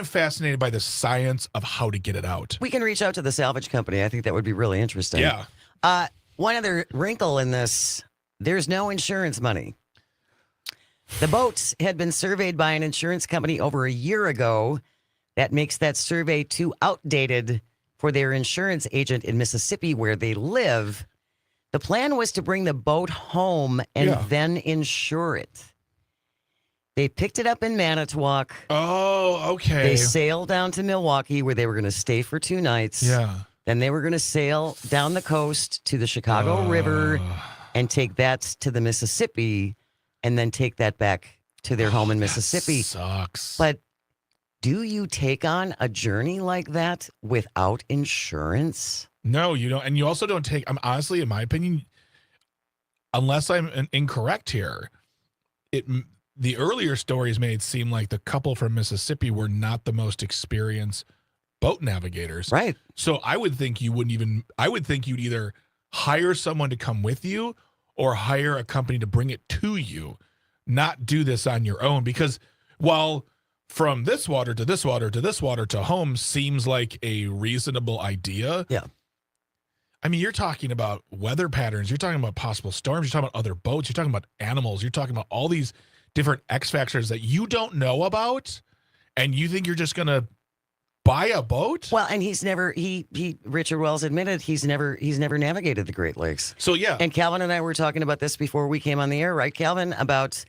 fascinated by the science of how to get it out. We can reach out to the salvage company. I think that would be really interesting. Yeah. One other wrinkle in this, there's no insurance money. The boats had been surveyed by an insurance company over a year ago. That makes that survey too outdated for their insurance agent in Mississippi where they live. The plan was to bring the boat home and then insure it. They picked it up in Manitowoc. Oh, okay. They sailed down to Milwaukee where they were going to stay for 2 nights. Yeah. Then they were going to sail down the coast to the Chicago River and take that to the Mississippi and then take that back to their home in Mississippi. Sucks. But do you take on a journey like that without insurance? No, you don't. And you also don't take, honestly, in my opinion, unless I'm incorrect here, the earlier stories made it seem like the couple from Mississippi were not the most experienced boat navigators. Right. So I would think you'd either hire someone to come with you or hire a company to bring it to you, not do this on your own. Because while from this water to this water to this water to home seems like a reasonable idea. Yeah. I mean, you're talking about weather patterns. You're talking about possible storms. You're talking about other boats. You're talking about animals. You're talking about all these different X factors that you don't know about. And you think you're just going to buy a boat? Well, and Richard Wells admitted he's never navigated the Great Lakes. So, yeah. And Calvin and I were talking about this before we came on the air, right, Calvin? About,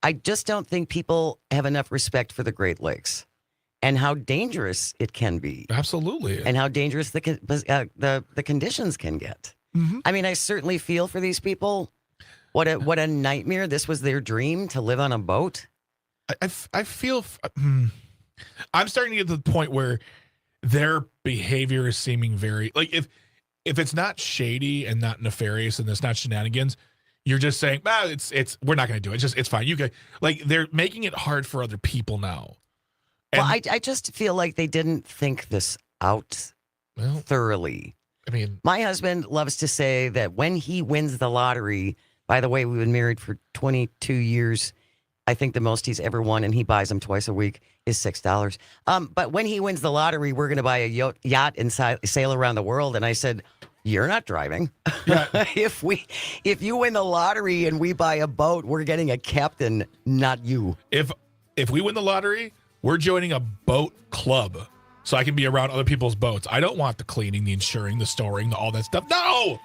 I just don't think people have enough respect for the Great Lakes and how dangerous it can be. Absolutely. And how dangerous the conditions can get. Mm-hmm. I mean, I certainly feel for these people. What a nightmare. This was their dream, to live on a boat. I feel I'm starting to get to the point where their behavior is seeming very, like, if it's not shady and not nefarious and it's not shenanigans, you're just saying, it's we're not going to do it. It's fine. You can, like, they're making it hard for other people now. And, well, I just feel like they didn't think this out thoroughly. I mean, my husband loves to say that when he wins the lottery, by the way, we've been married for 22 years. I think the most he's ever won, and he buys them twice a week, is $6. But when he wins the lottery, we're going to buy a yacht and sail around the world. And I said, you're not driving. Yeah. If you win the lottery and we buy a boat, we're getting a captain, not you. If we win the lottery, we're joining a boat club so I can be around other people's boats. I don't want the cleaning, the insuring, the storing, all that stuff. No!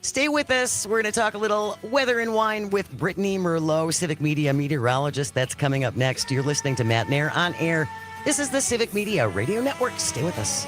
Stay with us. We're going to talk a little weather and wine with Brittney Merlot, Civic Media meteorologist. That's coming up next. You're listening to Matenaer On Air. This is the Civic Media Radio Network. Stay with us.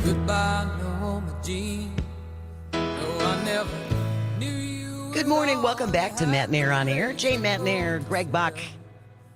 Goodbye, Norma Jean. No, I never knew you. Good morning. Welcome back to Matenaer On Air. Jane Matenaer, Greg Bach,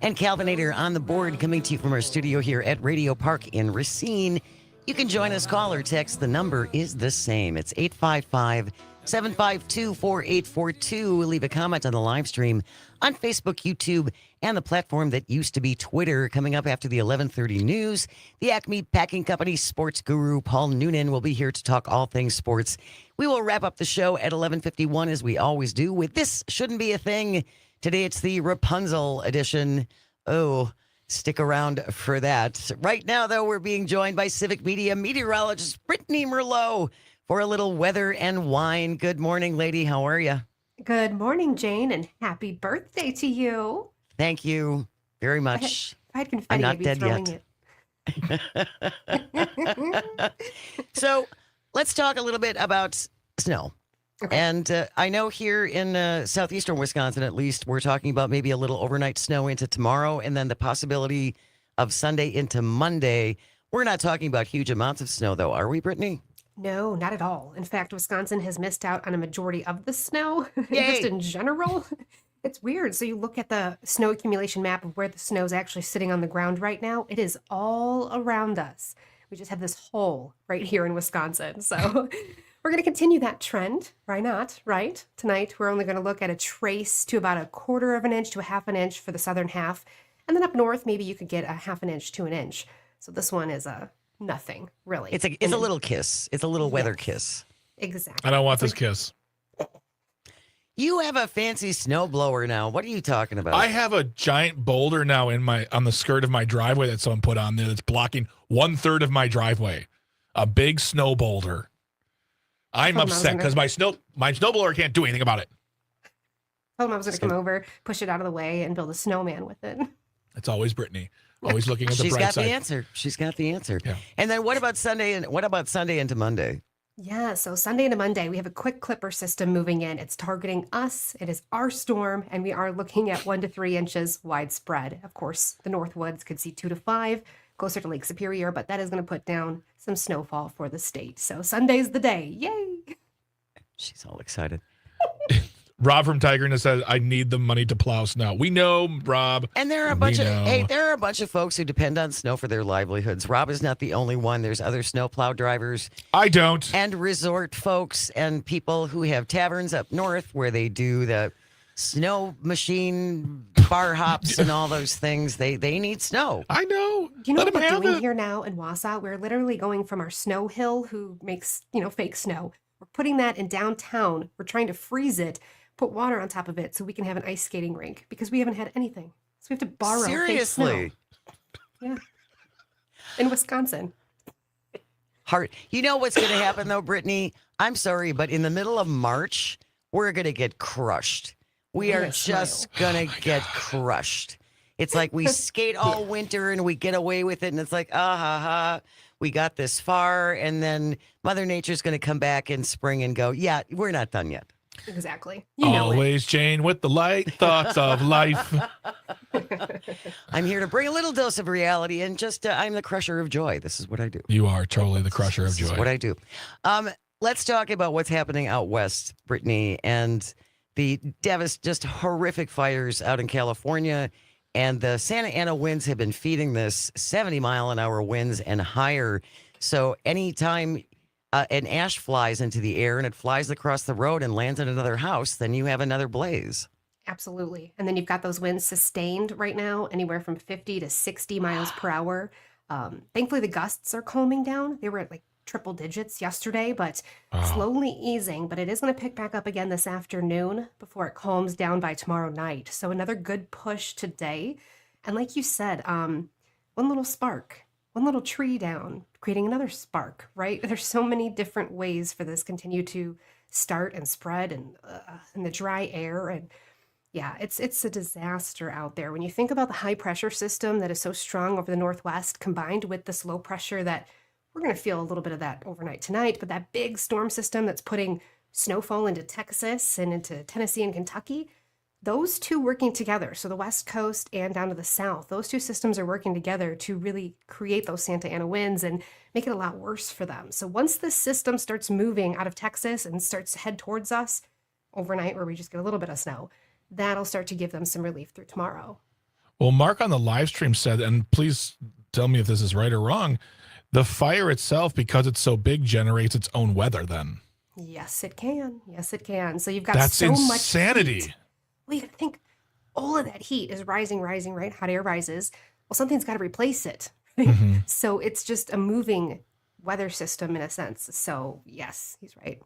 and Calvinator on the board, coming to you from our studio here at Radio Park in Racine. You can join us, call or text. The number is the same. It's 855-752-4842. Leave a comment on the live stream on Facebook, YouTube, and the platform that used to be Twitter. Coming up after the 11:30 news, the ACME Packing Company sports guru Paul Noonan will be here to talk all things sports. We will wrap up the show at 11:51 as we always do with This Shouldn't Be a Thing. Today it's the Rapunzel edition. Oh, stick around for that. Right now, though, we're being joined by Civic Media meteorologist Brittney Merlot for a little weather and wine. Good morning, lady. How are you? Good morning, Jane, and happy birthday to you. Thank you very much. If I had confetti, not I'd be dead throwing yet. So let's talk a little bit about snow. Okay. And I know here in southeastern Wisconsin, at least, we're talking about maybe a little overnight snow into tomorrow and then the possibility of Sunday into Monday. We're not talking about huge amounts of snow, though, are we, Brittney? No, not at all. In fact, Wisconsin has missed out on a majority of the snow, Yay. just in general. It's weird. So you look at the snow accumulation map of where the snow is actually sitting on the ground right now. It is all around us. We just have this hole right here in Wisconsin. So we're going to continue that trend. Why not, right? Tonight, we're only going to look at a trace to about 1/4 of an inch to 1/2 inch for the southern half. And then up north, maybe you could get 1/2 inch to an inch. So this one is nothing, really. It's a little kiss. It's a little weather kiss. Exactly. I don't want this kiss. You have a fancy snowblower now. What are you talking about? I have a giant boulder now on the skirt of my driveway that someone put on there that's blocking 1/3 of my driveway. A big snow boulder. I'm upset because my snowblower can't do anything about it. Told him I was going to come over, push it out of the way, and build a snowman with it. It's always Brittney. Always looking at the She's bright got side. the answer. She's got the answer. Yeah. And then what about Sunday into Monday? Yeah, so Sunday into Monday, we have a quick clipper system moving in. It's targeting us. It is our storm, and we are looking at 1 to 3 inches widespread. Of course, the North Woods could see 2 to 5, closer to Lake Superior, but that is going to put down some snowfall for the state. So Sunday's the day. Yay! She's all excited. Rob from Tigerness says, I need the money to plow snow. We know, Rob. And there are a bunch of folks who depend on snow for their livelihoods. Rob is not the only one. There's other snowplow drivers. I don't. And resort folks and people who have taverns up north where they do the snow machine bar hops and all those things. They need snow. I know. You know Let what him we're have doing it. here now in Wausau? We're literally going from our snow hill who makes, fake snow. We're putting that in downtown. We're trying to freeze it, put water on top of it so we can have an ice skating rink because we haven't had anything. So we have to borrow fake snow. Seriously. Yeah. In Wisconsin. Hard. You know what's going to happen, though, Brittney? I'm sorry, but in the middle of March, we're going to get crushed. We are just going to get crushed. It's like we skate all winter and we get away with it, and it's like, we got this far, and then Mother Nature's going to come back in spring and go, yeah, we're not done yet. Exactly. You know Always Jane with the light thoughts of life. I'm here to bring a little dose of reality, and just I'm the crusher of joy. This is what I do. You are totally the crusher of This is joy. what I do. Let's talk about what's happening out west, Brittney, and the just horrific fires out in California. And the Santa Ana winds have been feeding this 70-mile-an-hour winds and higher. So anytime an ash flies into the air and it flies across the road and lands in another house, then you have another blaze. Absolutely. And then you've got those winds sustained right now, anywhere from 50 to 60 miles per hour. Thankfully, the gusts are calming down. They were at like triple digits yesterday, but slowly easing. But it is going to pick back up again this afternoon before it calms down by tomorrow night. So another good push today. And like you said, one little spark, one little tree down, creating another spark, right? There's so many different ways for this continue to start and spread and in the dry air. And yeah, it's a disaster out there. When you think about the high pressure system that is so strong over the Northwest, combined with this low pressure that we're going to feel a little bit of that overnight tonight, but that big storm system that's putting snowfall into Texas and into Tennessee and Kentucky, those two working together, so the West Coast and down to the South, those two systems are working together to really create those Santa Ana winds and make it a lot worse for them. So once this system starts moving out of Texas and starts to head towards us overnight, where we just get a little bit of snow, that'll start to give them some relief through tomorrow. Well, Mark on the live stream said, and please tell me if this is right or wrong, the fire itself, because it's so big, generates its own weather then. Yes, it can. Yes, it can. So you've got That's so much insanity. heat. Well, you think all of that heat is rising, right? Hot air rises. Well, something's got to replace it. Right? Mhm. So it's just a moving weather system in a sense. So yes, he's right.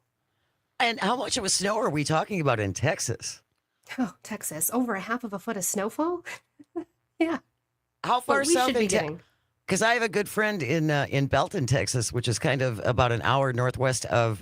And how much of a snow are we talking about in Texas? Oh, Texas, over a half of a foot of snowfall. Yeah. How What far we south should be in Texas? getting. Because I have a good friend in Belton, Texas, which is kind of about an hour northwest of,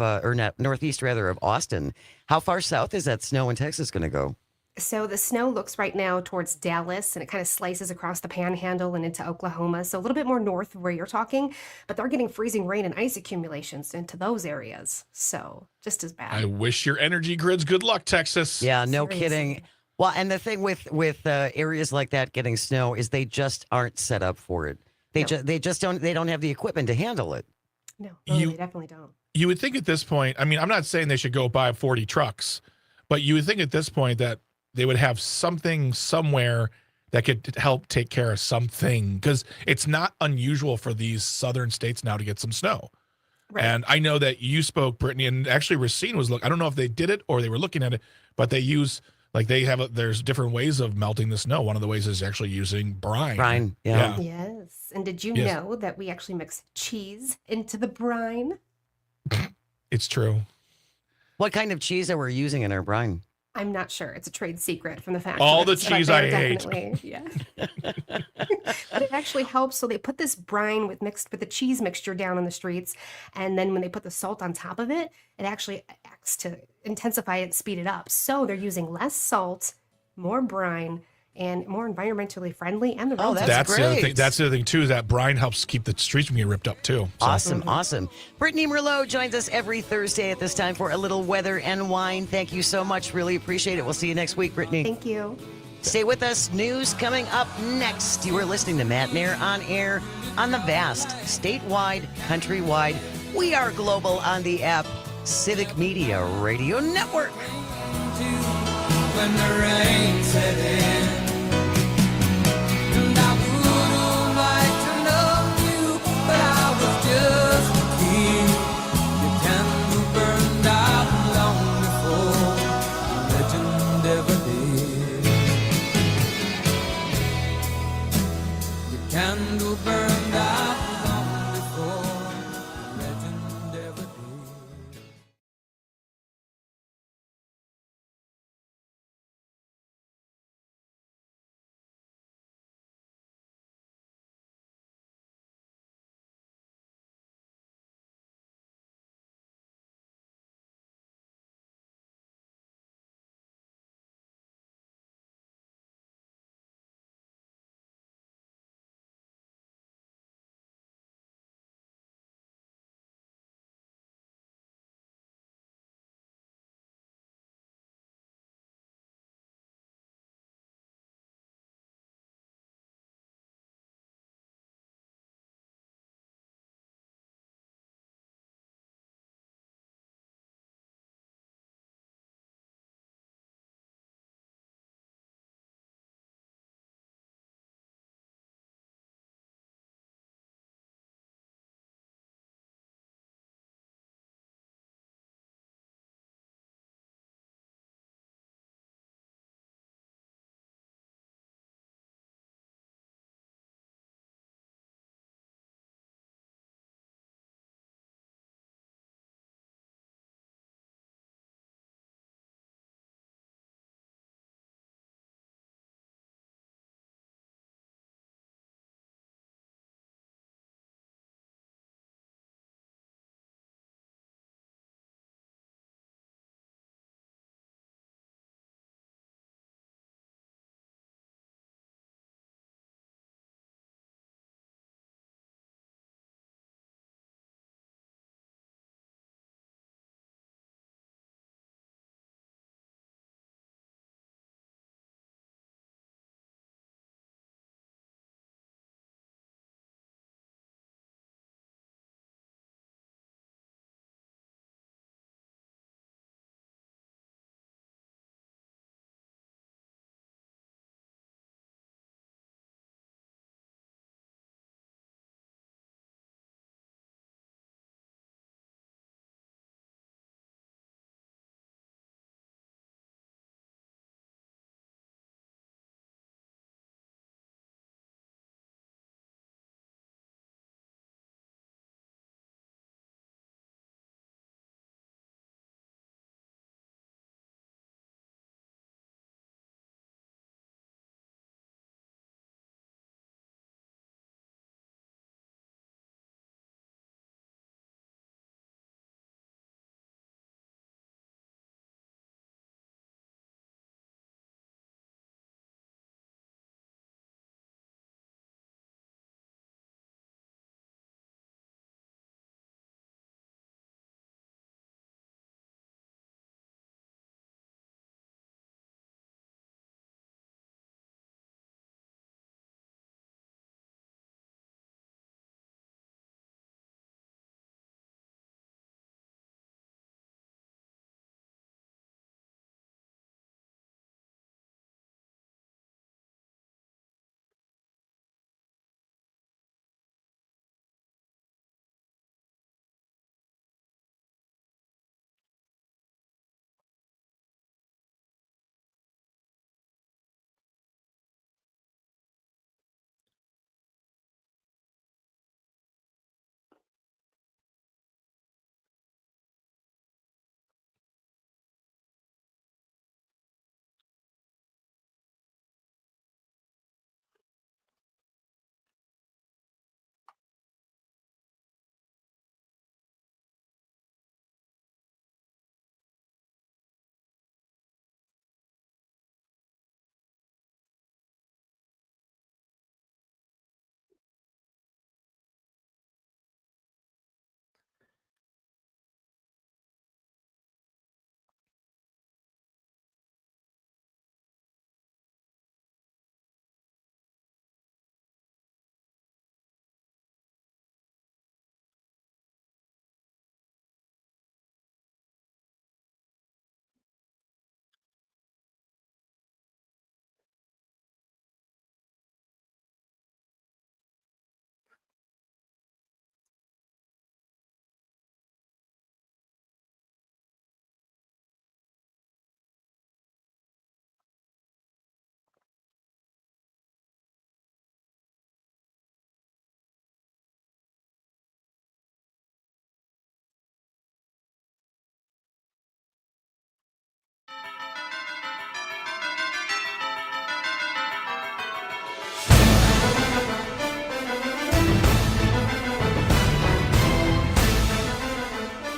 northeast rather, of Austin. How far south is that snow in Texas going to go? So the snow looks right now towards Dallas, and it kind of slices across the Panhandle and into Oklahoma. So a little bit more north of where you're talking, but they're getting freezing rain and ice accumulations into those areas. So just as bad. I wish your energy grids good luck, Texas. Yeah, no Seriously. kidding. Well, and the thing with areas like that getting snow is they just aren't set up for it. They No. just don't have the equipment to handle it. No, You- they definitely don't. You would think at this point, I mean, I'm not saying they should go buy 40 trucks, but you would think at this point that they would have something somewhere that could help take care of something, because it's not unusual for these southern states now to get some snow. Right. And I know that you spoke, Brittany, and actually Racine was I don't know if they did it or they were looking at it, but they use there's different ways of melting the snow. One of the ways is actually using brine. Brine, yeah. Yes. And did you Yes. know that we actually mix cheese into the brine? It's true. What kind of cheese are we using in our brine? I'm not sure. It's a trade secret from the factory. All the but cheese they're I hate. definitely- Yeah. But it actually helps. So they put this brine mixed with the cheese mixture down on the streets, and then when they put the salt on top of it, it actually acts to intensify it, speed it up. So they're using less salt, more brine, and more environmentally friendly. And the Oh, roads are That's the other great. thing. That's the other thing too. Is that brine helps keep the streets from getting ripped up too. So. Awesome, awesome. Brittney Merlot joins us every Thursday at this time for a little weather and wine. Thank you so much. Really appreciate it. We'll see you next week, Brittney. Thank you. Stay with us. News coming up next. You are listening to Matenaer On Air on the vast, statewide, countrywide. We are global on the app Civic Media Radio Network. When the rain set in, and I would like to love you, but I was just a kid. The candle burned out long before the legend ever did. The candle burned out long before the legend ever did.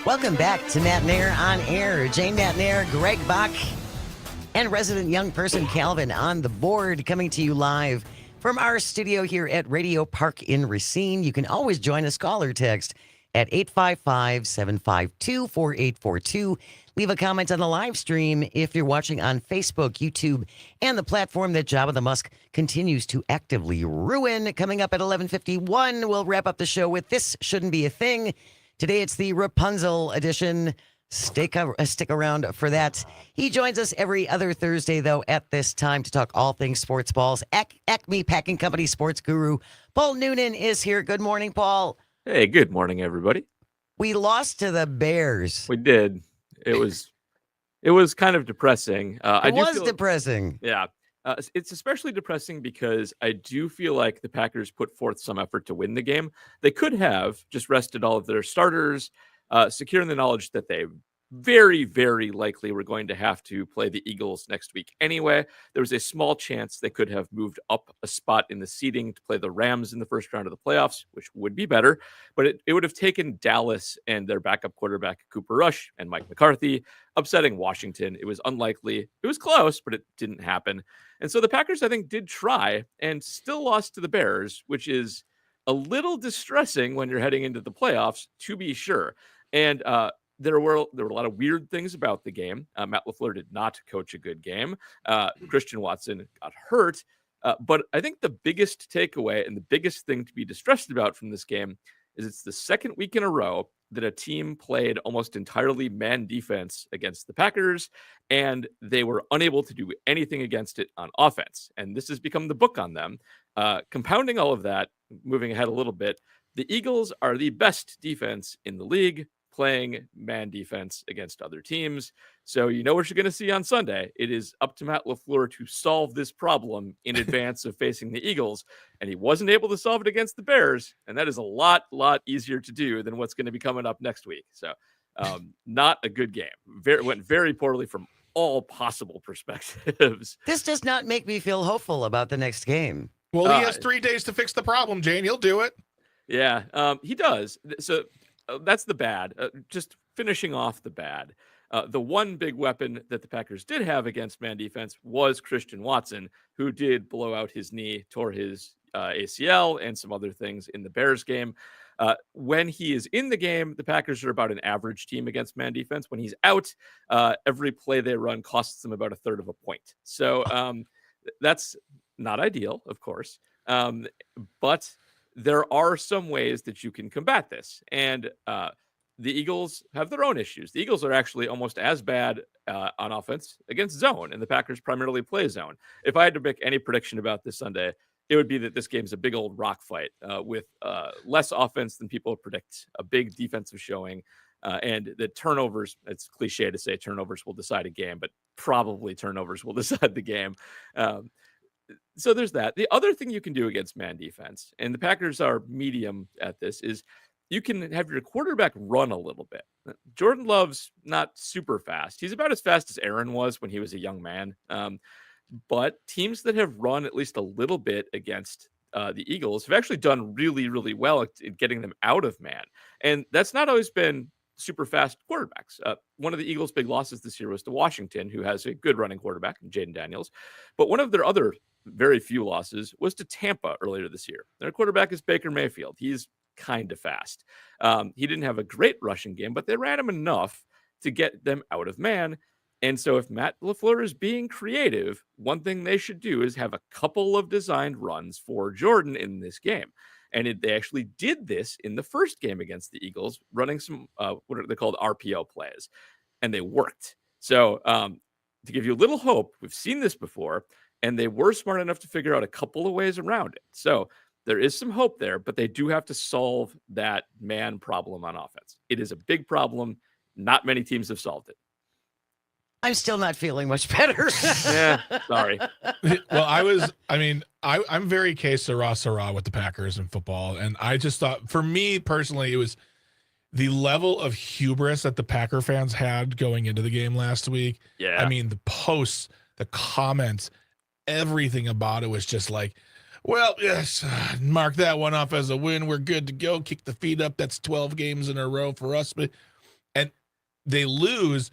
Welcome back to Matenaer On Air. Jane Matenaer, Greg Bach, and resident young person Calvin on the board, coming to you live from our studio here at Radio Park in Racine. You can always join us, call or text at 855-752-4842. Leave a comment on the live stream if you're watching on Facebook, YouTube, and the platform that Jabba the Musk continues to actively ruin. Coming up at 11:51, we'll wrap up the show with This Shouldn't Be a Thing. Today it's the Rapunzel edition. Stick around for that. He joins us every other Thursday, though, at this time to talk all things sports balls. ACME Packing Company sports guru Paul Noonan is here. Good morning, Paul. Hey, good morning, everybody. We lost to the Bears. We did. It was kind of depressing. It was depressing. Yeah. It's especially depressing because I do feel like the Packers put forth some effort to win the game. They could have just rested all of their starters, securing the knowledge that they very, very likely were going to have to play the Eagles next week anyway. There was a small chance they could have moved up a spot in the seeding to play the Rams in the first round of the playoffs, which would be better. But it would have taken Dallas and their backup quarterback, Cooper Rush, and Mike McCarthy, upsetting Washington. It was unlikely. It was close, but it didn't happen. And so the Packers, I think, did try and still lost to the Bears, which is a little distressing when you're heading into the playoffs, to be sure. And there were a lot of weird things about the game. Matt LaFleur did not coach a good game. Christian Watson got hurt. But I think the biggest takeaway and the biggest thing to be distressed about from this game is it's the second week in a row that a team played almost entirely man defense against the Packers, and they were unable to do anything against it on offense. And this has become the book on them. Compounding all of that, moving ahead a little bit, the Eagles are the best defense in the league, playing man defense against other teams. So you know what you're going to see on Sunday. It is up to Matt LaFleur to solve this problem in advance of facing the Eagles. And he wasn't able to solve it against the Bears. And that is a lot easier to do than what's going to be coming up next week. So not a good game. Went very poorly from all possible perspectives. This does not make me feel hopeful about the next game. Well, he has 3 days to fix the problem, Jane. He'll do it. Yeah, he does. So that's the bad. Just finishing off the bad. The one big weapon that the Packers did have against man defense was Christian Watson, who did blow out his knee, tore his ACL, and some other things in the Bears game. When he is in the game, the Packers are about an average team against man defense. When he's out, every play they run costs them about a third of a point. So that's not ideal, of course. But there are some ways that you can combat this. And the Eagles have their own issues. The Eagles are actually almost as bad on offense against zone, and the Packers primarily play zone. If I had to make any prediction about this Sunday, it would be that this game's a big old rock fight with less offense than people predict, a big defensive showing, and the turnovers, it's cliche to say turnovers will decide a game, but probably turnovers will decide the game. So there's that. The other thing you can do against man defense, and the Packers are medium at this, is you can have your quarterback run a little bit. Jordan Love's not super fast. He's about as fast as Aaron was when he was a young man. But teams that have run at least a little bit against the Eagles have actually done really, really well at getting them out of man. And that's not always been super fast quarterbacks. One of the Eagles' big losses this year was to Washington, who has a good running quarterback, Jaden Daniels. But one of their other very few losses was to Tampa earlier this year. Their quarterback is Baker Mayfield. He's kind of fast. He didn't have a great rushing game, but they ran him enough to get them out of man. And so if Matt LaFleur is being creative, one thing they should do is have a couple of designed runs for Jordan in this game. And they actually did this in the first game against the Eagles, running some, what are they called, RPO plays. And they worked. So to give you a little hope, we've seen this before, and they were smart enough to figure out a couple of ways around it. So there is some hope there, but they do have to solve that man problem on offense. It is a big problem. Not many teams have solved it. I'm still not feeling much better. Yeah, sorry. Well, I'm very que sera with the Packers in football. And I just thought, for me personally, it was the level of hubris that the Packer fans had going into the game last week. Yeah. I mean, the posts, the comments, everything about it was just like, well, yes, mark that one off as a win. We're good to go. Kick the feet up. That's 12 games in a row for us. they lose.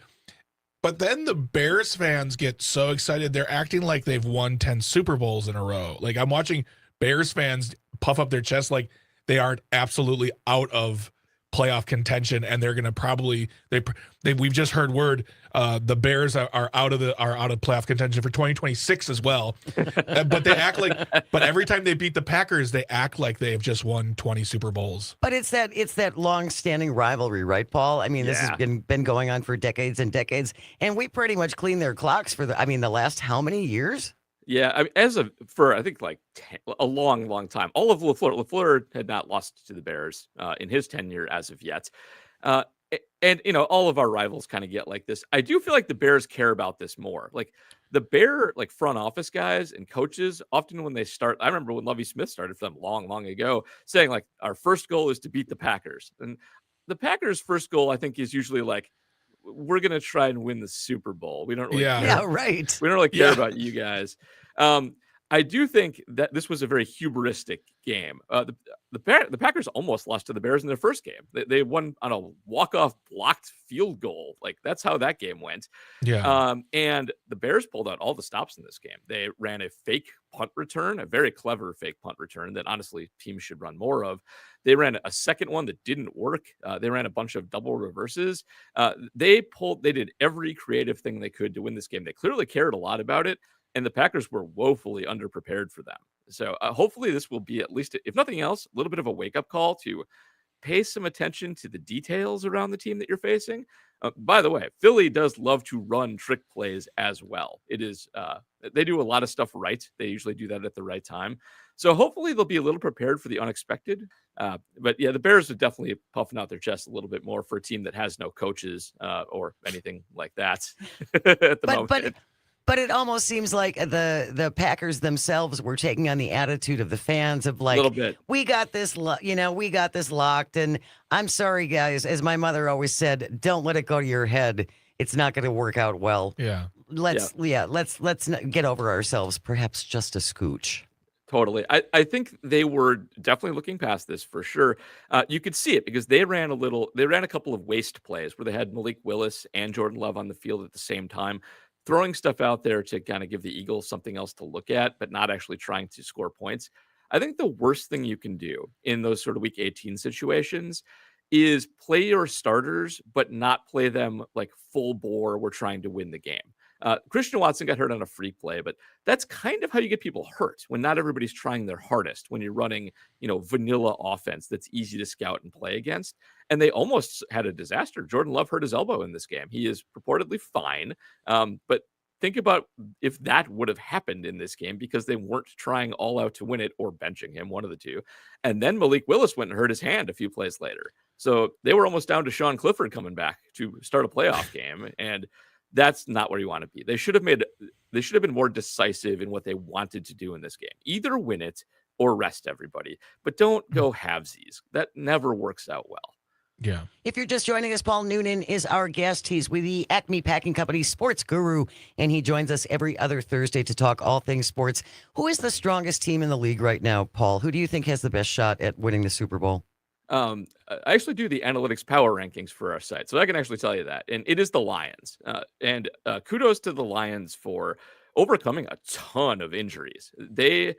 But then the Bears fans get so excited. They're acting like they've won 10 Super Bowls in a row. Like, I'm watching Bears fans puff up their chest like they aren't absolutely out of playoff contention, and they're going to probably we've just heard word the Bears are out of playoff contention for 2026 as well. But they act like, but every time they beat the Packers, they act like they've just won 20 Super Bowls. But it's that long-standing rivalry, right, Paul? I mean, this has been going on for decades and decades, and we pretty much cleaned their clocks for the last how many years? Yeah, I mean, for I think like a long time. All of LaFleur had not lost to the Bears in his tenure as of yet, and all of our rivals kind of get like this. I do feel like the Bears care about this more. Like the Bear front office guys and coaches often when they start. I remember when Lovie Smith started for them long ago, saying like our first goal is to beat the Packers, and the Packers' first goal I think is usually like, we're going to try and win the Super Bowl. We don't really care. Yeah, right. We don't really care about you guys. I do think that this was a very hubristic game. The Packers almost lost to the Bears in their first game. They won on a walk-off blocked field goal. Like, that's how that game went. Yeah. And the Bears pulled out all the stops in this game. They ran a fake punt return, a very clever fake punt return that honestly teams should run more of. They ran a second one that didn't work. They ran a bunch of double reverses. They did every creative thing they could to win this game. They clearly cared a lot about it. And the Packers were woefully underprepared for them. So hopefully this will be, at least, if nothing else, a little bit of a wake-up call to pay some attention to the details around the team that you're facing. By the way, Philly does love to run trick plays as well. It is they do a lot of stuff right. They usually do that at the right time. So hopefully they'll be a little prepared for the unexpected. But yeah, the Bears are definitely puffing out their chest a little bit more for a team that has no coaches or anything like that at the moment. But it almost seems like the Packers themselves were taking on the attitude of the fans of like, a little bit. We got this, we got this locked. And I'm sorry, guys, as my mother always said, don't let it go to your head. It's not going to work out well. Yeah. Let's not get over ourselves, perhaps just a scooch. Totally. I think they were definitely looking past this for sure. You could see it because they ran a couple of waste plays where they had Malik Willis and Jordan Love on the field at the same time, throwing stuff out there to kind of give the Eagles something else to look at, but not actually trying to score points. I think the worst thing you can do in those sort of week 18 situations is play your starters, but not play them like full bore. We're trying to win the game. Christian Watson got hurt on a freak play, but that's kind of how you get people hurt when not everybody's trying their hardest, when you're running, vanilla offense that's easy to scout and play against. And they almost had a disaster. Jordan Love hurt his elbow in this game. He is purportedly fine. But think about if that would have happened in this game because they weren't trying all out to win it or benching him, one of the two. And then Malik Willis went and hurt his hand a few plays later. So they were almost down to Sean Clifford coming back to start a playoff game. And that's not where you want to be. They should have been more decisive in what they wanted to do in this game. Either win it or rest everybody, but don't go halvesies. That never works out well. Yeah. If you're just joining us, Paul Noonan is our guest. He's with the ACME Packing Company sports guru, and he joins us every other Thursday to talk all things sports. Who is the strongest team in the league right now, Paul? Who do you think has the best shot at winning the Super Bowl? I actually do the analytics power rankings for our site, so I can actually tell you that. And it is the Lions. And kudos to the Lions for overcoming a ton of injuries. They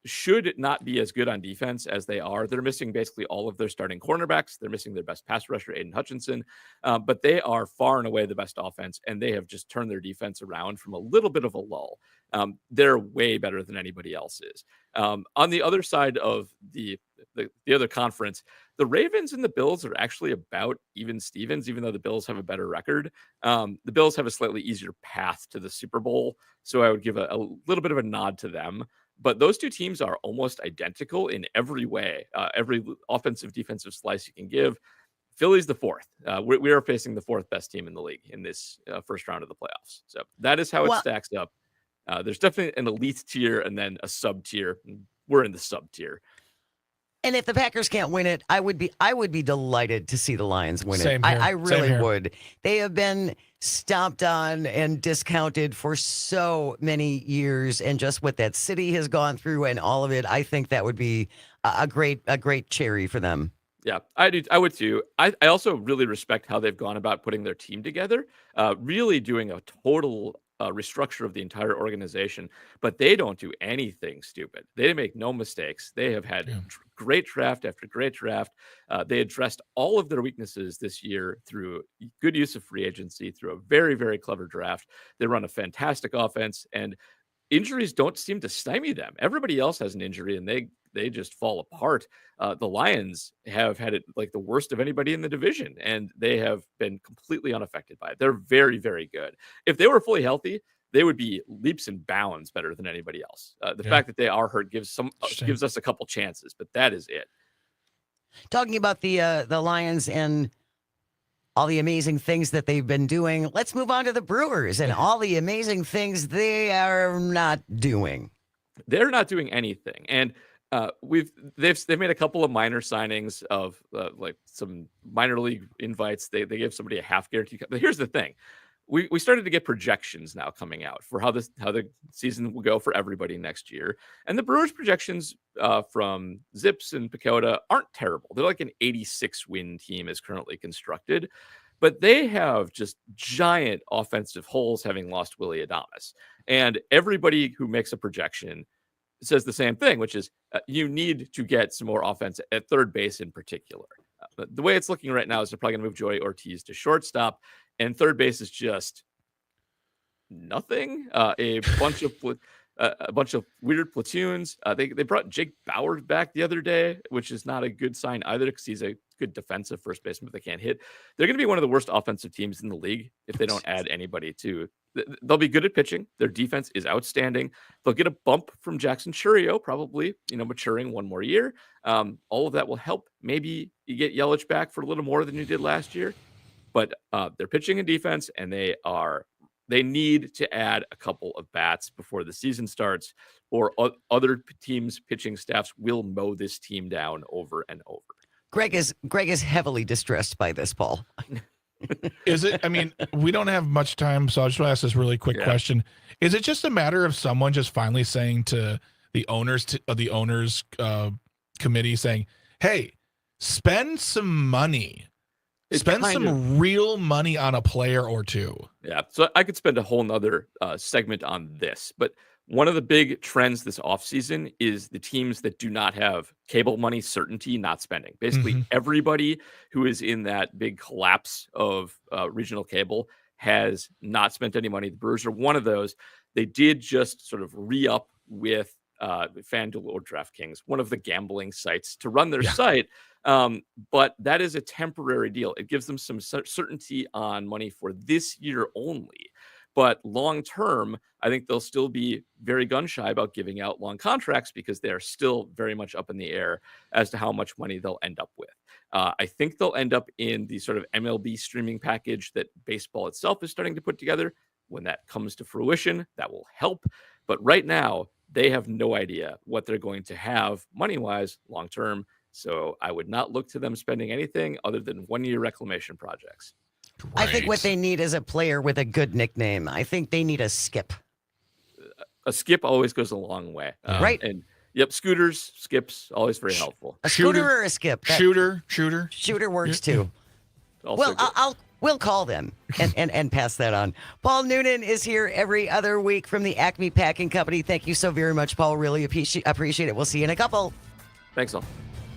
should not be as good on defense as they are. They're missing basically all of their starting cornerbacks. They're missing their best pass rusher, Aiden Hutchinson. But they are far and away the best offense, and they have just turned their defense around from a little bit of a lull. They're way better than anybody else is. On the other side of the other conference, the Ravens and the Bills are actually about even Stevens, even though the Bills have a better record. The Bills have a slightly easier path to the Super Bowl, so I would give a little bit of a nod to them. But those two teams are almost identical in every way, every offensive, defensive slice you can give. Philly's the fourth. We are facing the fourth best team in the league in this first round of the playoffs. So that is how it stacks up. There's definitely an elite tier and then a sub tier. We're in the sub tier. And if the Packers can't win it, I would be delighted to see the Lions win Same it. here. I really Same here. would. They have been stomped on and discounted for so many years, and just what that city has gone through and all of it, I think that would be a great cherry for them. Yeah, I do. I would too. I also really respect how they've gone about putting their team together, really doing a total restructure of the entire organization. But they don't do anything stupid. They make no mistakes. They have had Yeah. great draft after great draft. They addressed all of their weaknesses this year through good use of free agency, through a very, very clever draft. They run a fantastic offense, and injuries don't seem to stymie them. Everybody else has an injury, and they just fall apart. The Lions have had it like the worst of anybody in the division, and they have been completely unaffected by it. They're very, very good. If they were fully healthy, they would be leaps and bounds better than anybody else. The Yeah. fact that they are hurt gives Interesting. gives us a couple chances, but that is it. Talking about the Lions and all the amazing things that they've been doing, let's move on to the Brewers and all the amazing things they are not doing. They're not doing anything, and they've made a couple of minor signings of like some minor league invites. They give somebody a half guarantee. But here's the thing: we started to get projections now coming out for how the season will go for everybody next year, and the Brewers projections from Zips and Pacoda aren't terrible. They're like an 86 win team as currently constructed. But they have just giant offensive holes, having lost Willie Adames. And everybody who makes a projection says the same thing, which is you need to get some more offense at third base in particular. The way it's looking right now is they're probably going to move Joey Ortiz to shortstop, and third base is just nothing. A bunch of weird platoons. They brought Jake Bauer back the other day, which is not a good sign either, because he's a good defensive first baseman, but they can't hit. They're going to be one of the worst offensive teams in the league if they don't add anybody to. They'll be good at pitching. Their defense is outstanding. They'll get a bump from Jackson Chourio, probably, maturing one more year. All of that will help. Maybe you get Yelich back for a little more than you did last year, but they're pitching and defense, and they need to add a couple of bats before the season starts, or other teams' pitching staffs will mow this team down over and over. Greg is heavily distressed by this, Paul. Is it? I mean, we don't have much time, so I just want to ask this really quick question. Is it just a matter of someone just finally saying to the owners committee, saying, "Hey, spend some money, spend some real money on a player or two"? Yeah, so I could spend a whole nother segment on this, but one of the big trends this offseason is the teams that do not have cable money certainty not spending. Basically, everybody who is in that big collapse of regional cable has not spent any money. The Brewers are one of those. They did just sort of re-up with FanDuel or DraftKings, one of the gambling sites, to run their site. But that is a temporary deal. It gives them some certainty on money for this year only. But long term, I think they'll still be very gun shy about giving out long contracts, because they are still very much up in the air as to how much money they'll end up with. I think they'll end up in the sort of MLB streaming package that baseball itself is starting to put together. When that comes to fruition, that will help. But right now, they have no idea what they're going to have money-wise long term. So I would not look to them spending anything other than one-year reclamation projects. I think what they need is a player with a good nickname. I think they need a Skip. A Skip always goes a long way. Right. And scooters, skips, always very helpful. A scooter or a skip? Shooter works too. Also well, we'll call them and pass that on. Paul Noonan is here every other week from the ACME Packing Company. Thank you so very much, Paul. Really appreciate it. We'll see you in a couple. Thanks all.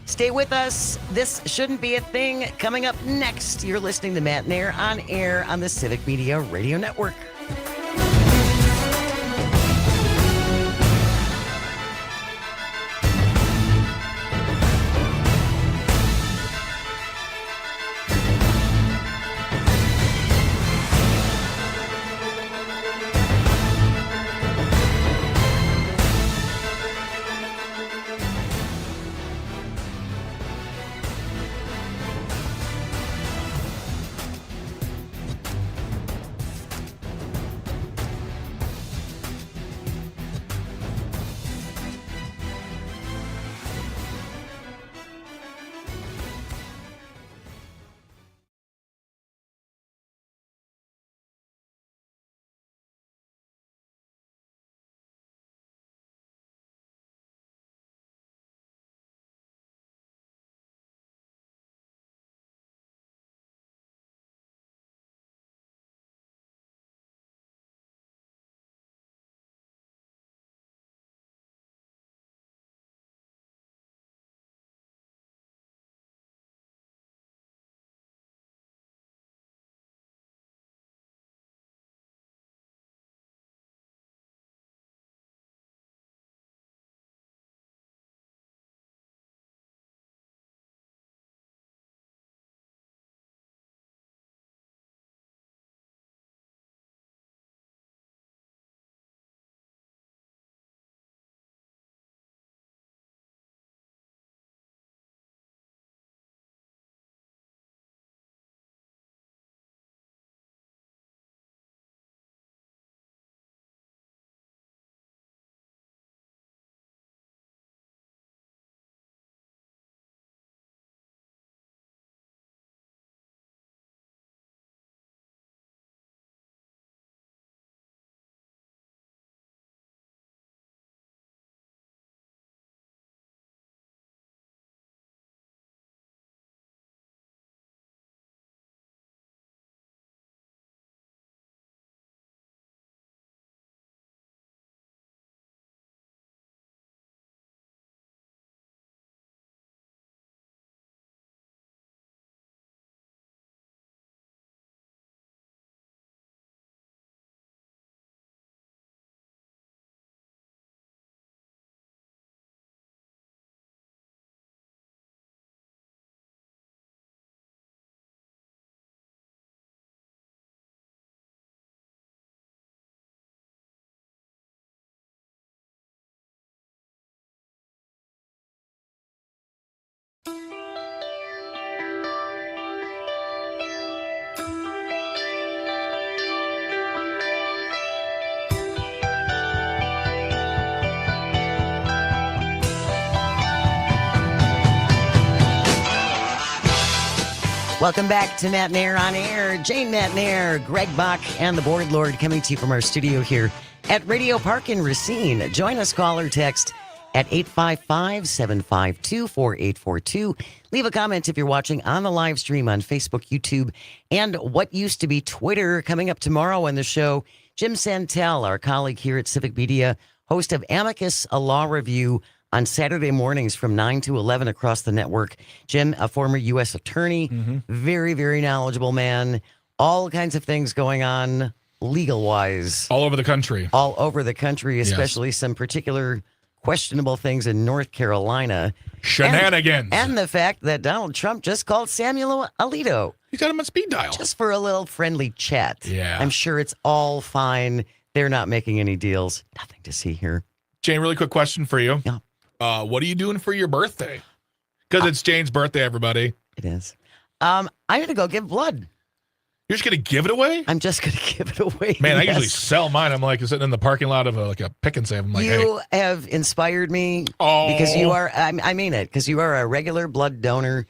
Stay with us. This shouldn't be a thing. Coming up next, you're listening to Matenaer On Air on the Civic Media Radio Network. Welcome back to Matenaer On Air. Jane Matenaer, Greg Bach, and the Board Lord coming to you from our studio here at Radio Park in Racine. Join us, call or text at 855-752-4842. Leave a comment if you're watching on the live stream on Facebook, YouTube, and what used to be Twitter. Coming up tomorrow on the show, Jim Santel, our colleague here at Civic Media, host of Amicus, a law review on Saturday mornings from 9 to 11 across the network. Jim, a former U.S. attorney, very, very knowledgeable man. All kinds of things going on legal-wise. All over the country. All over the country, especially some particular questionable things in North Carolina. Shenanigans. And the fact that Donald Trump just called Samuel Alito. He's got him on speed dial. Just for a little friendly chat. Yeah. I'm sure it's all fine. They're not making any deals. Nothing to see here. Jane, really quick question for you. Yeah. What are you doing for your birthday? Because it's Jane's birthday, everybody. It is. I'm going to go give blood. You're just going to give it away? I'm just going to give it away. Man, I yes. usually sell mine. I'm like sitting in the parking lot of a pick and save. I'm like, You have inspired me because you are, I mean it, because you are a regular blood donor.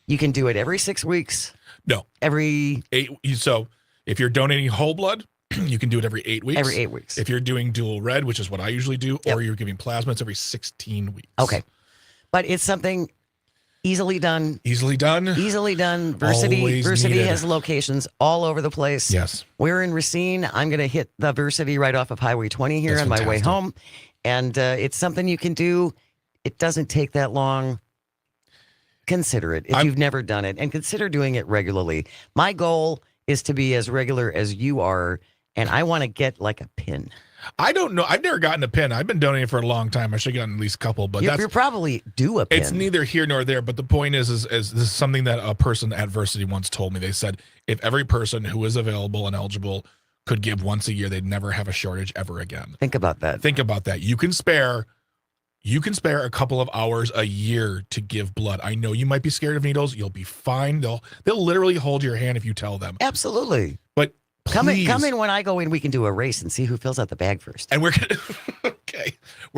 You can do it every 6 weeks. No. Every 8. So if you're donating whole blood, you can do it every 8 weeks. Every 8 weeks. If you're doing dual red, which is what I usually do, or you're giving plasma, it's every 16 weeks. Okay. But it's something easily done. Easily done. Easily done. Versity has locations all over the place. Yes. We're in Racine. I'm going to hit the Versity right off of Highway 20 here That's on my way fantastic. home. And it's something you can do. It doesn't take that long. Consider it if you've never done it, and consider doing it regularly. My goal is to be as regular as you are, and I want to get like a pin. I don't know. I've never gotten a pin. I've been donating for a long time. I should have gotten at least a couple, but You're probably due a pin. It's neither here nor there. But the point is this is something that a person at Versity once told me. They said if every person who is available and eligible could give once a year, they'd never have a shortage ever again. Think about that. Think about that. You can spare a couple of hours a year to give blood. I know you might be scared of needles. You'll be fine. They'll literally hold your hand if you tell them. Absolutely. But please, come in when I go in. We can do a race and see who fills out the bag first. And we're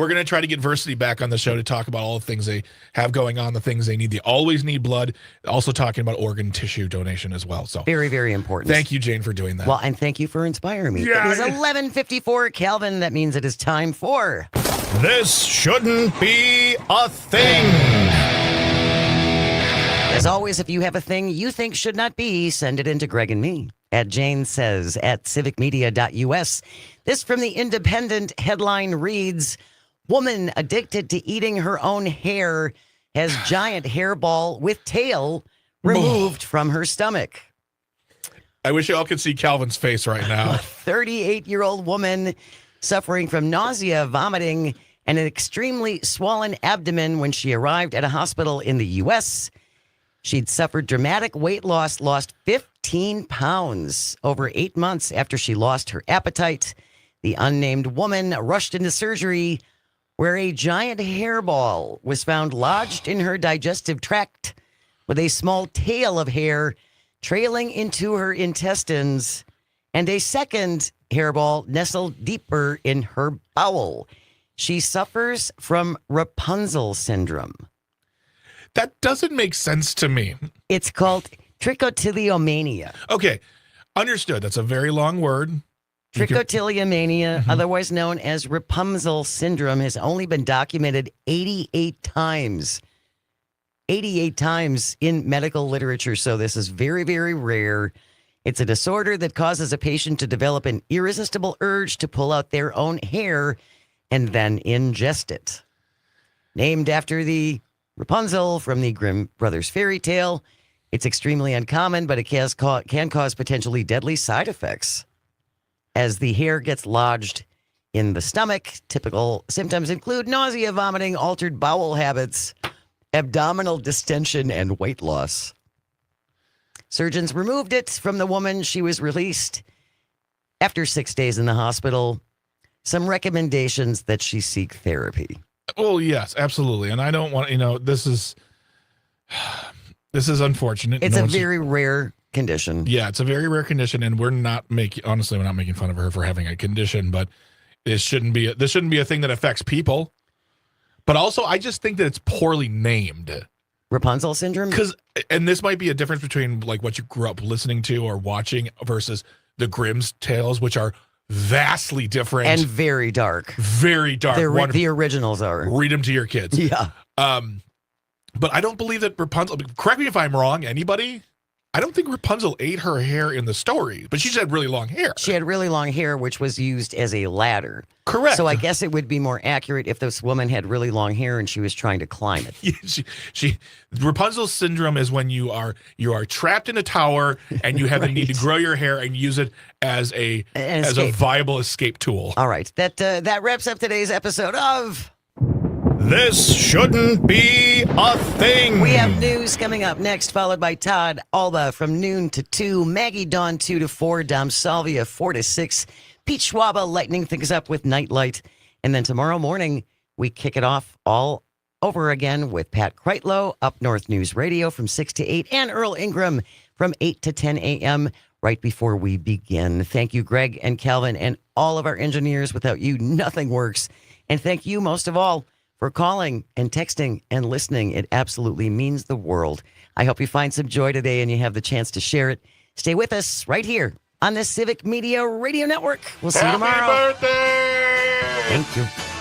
gonna try to get Versity back on the show to talk about all the things they have going on, the things they need. They always need blood. Also talking about organ tissue donation as well. So very, very important. Thank you, Jane, for doing that. Well, and thank you for inspiring me. Yeah. It is 11:54, Calvin. That means it is time for This Shouldn't Be a Thing. As always, if you have a thing you think should not be, send it in to Greg and me at Jane Says at civicmedia.us. This from the Independent headline reads, woman addicted to eating her own hair has giant hairball with tail removed from her stomach. I wish y'all could see Calvin's face right now. A 38-year-old woman suffering from nausea, vomiting, and an extremely swollen abdomen when she arrived at a hospital in the U.S. She'd suffered dramatic weight loss, lost 15 pounds over 8 months after she lost her appetite. The unnamed woman rushed into surgery where a giant hairball was found lodged in her digestive tract with a small tail of hair trailing into her intestines and a second hairball nestled deeper in her bowel. She suffers from Rapunzel syndrome. That doesn't make sense to me. It's called trichotillomania. Okay, understood. That's a very long word. Trichotillomania, otherwise known as Rapunzel syndrome, has only been documented 88 times. 88 times in medical literature, so this is very, very rare. It's a disorder that causes a patient to develop an irresistible urge to pull out their own hair and then ingest it. Named after the Rapunzel from the Grimm Brothers fairy tale, it's extremely uncommon, but it can cause potentially deadly side effects. As the hair gets lodged in the stomach, typical symptoms include nausea, vomiting, altered bowel habits, abdominal distension, and weight loss. Surgeons removed it from the woman. She was released after 6 days in the hospital. Some recommendations that she seek therapy. Well, yes, absolutely. And I don't want, this is, This is unfortunate. It's No a one's- very rare condition. Yeah, it's a very rare condition, and we're not making fun of her for having a condition, but this shouldn't be a thing that affects people. But also, I just think that it's poorly named. Rapunzel syndrome? And this might be a difference between like what you grew up listening to or watching versus the Grimm's tales, which are vastly different And very dark. very dark. The originals are. Read them to your kids. Yeah. But I don't believe that Rapunzel. Correct me if I'm wrong. Anybody? I don't think Rapunzel ate her hair in the story, but she just had really long hair. She had really long hair, which was used as a ladder. Correct. So I guess it would be more accurate if this woman had really long hair and she was trying to climb it. Yeah, Rapunzel syndrome is when you are trapped in a tower and you have the need to grow your hair and use it as a viable escape tool. All right, that wraps up today's episode of This Shouldn't Be a Thing. We have news coming up next, followed by Todd Alba from noon to 2, Maggie Dawn 2 to 4, Dom Salvia 4 to 6, Pete Schwaba lightening things up with Nightlight. And then tomorrow morning, we kick it off all over again with Pat Kreitlow, Up North News Radio from 6 to 8, and Earl Ingram from 8 to 10 a.m. right before we begin. Thank you, Greg and Calvin, and all of our engineers. Without you, nothing works. And thank you most of all for calling and texting and listening. It absolutely means the world. I hope you find some joy today and you have the chance to share it. Stay with us right here on the Civic Media Radio Network. We'll see you tomorrow. Happy birthday! Thank you.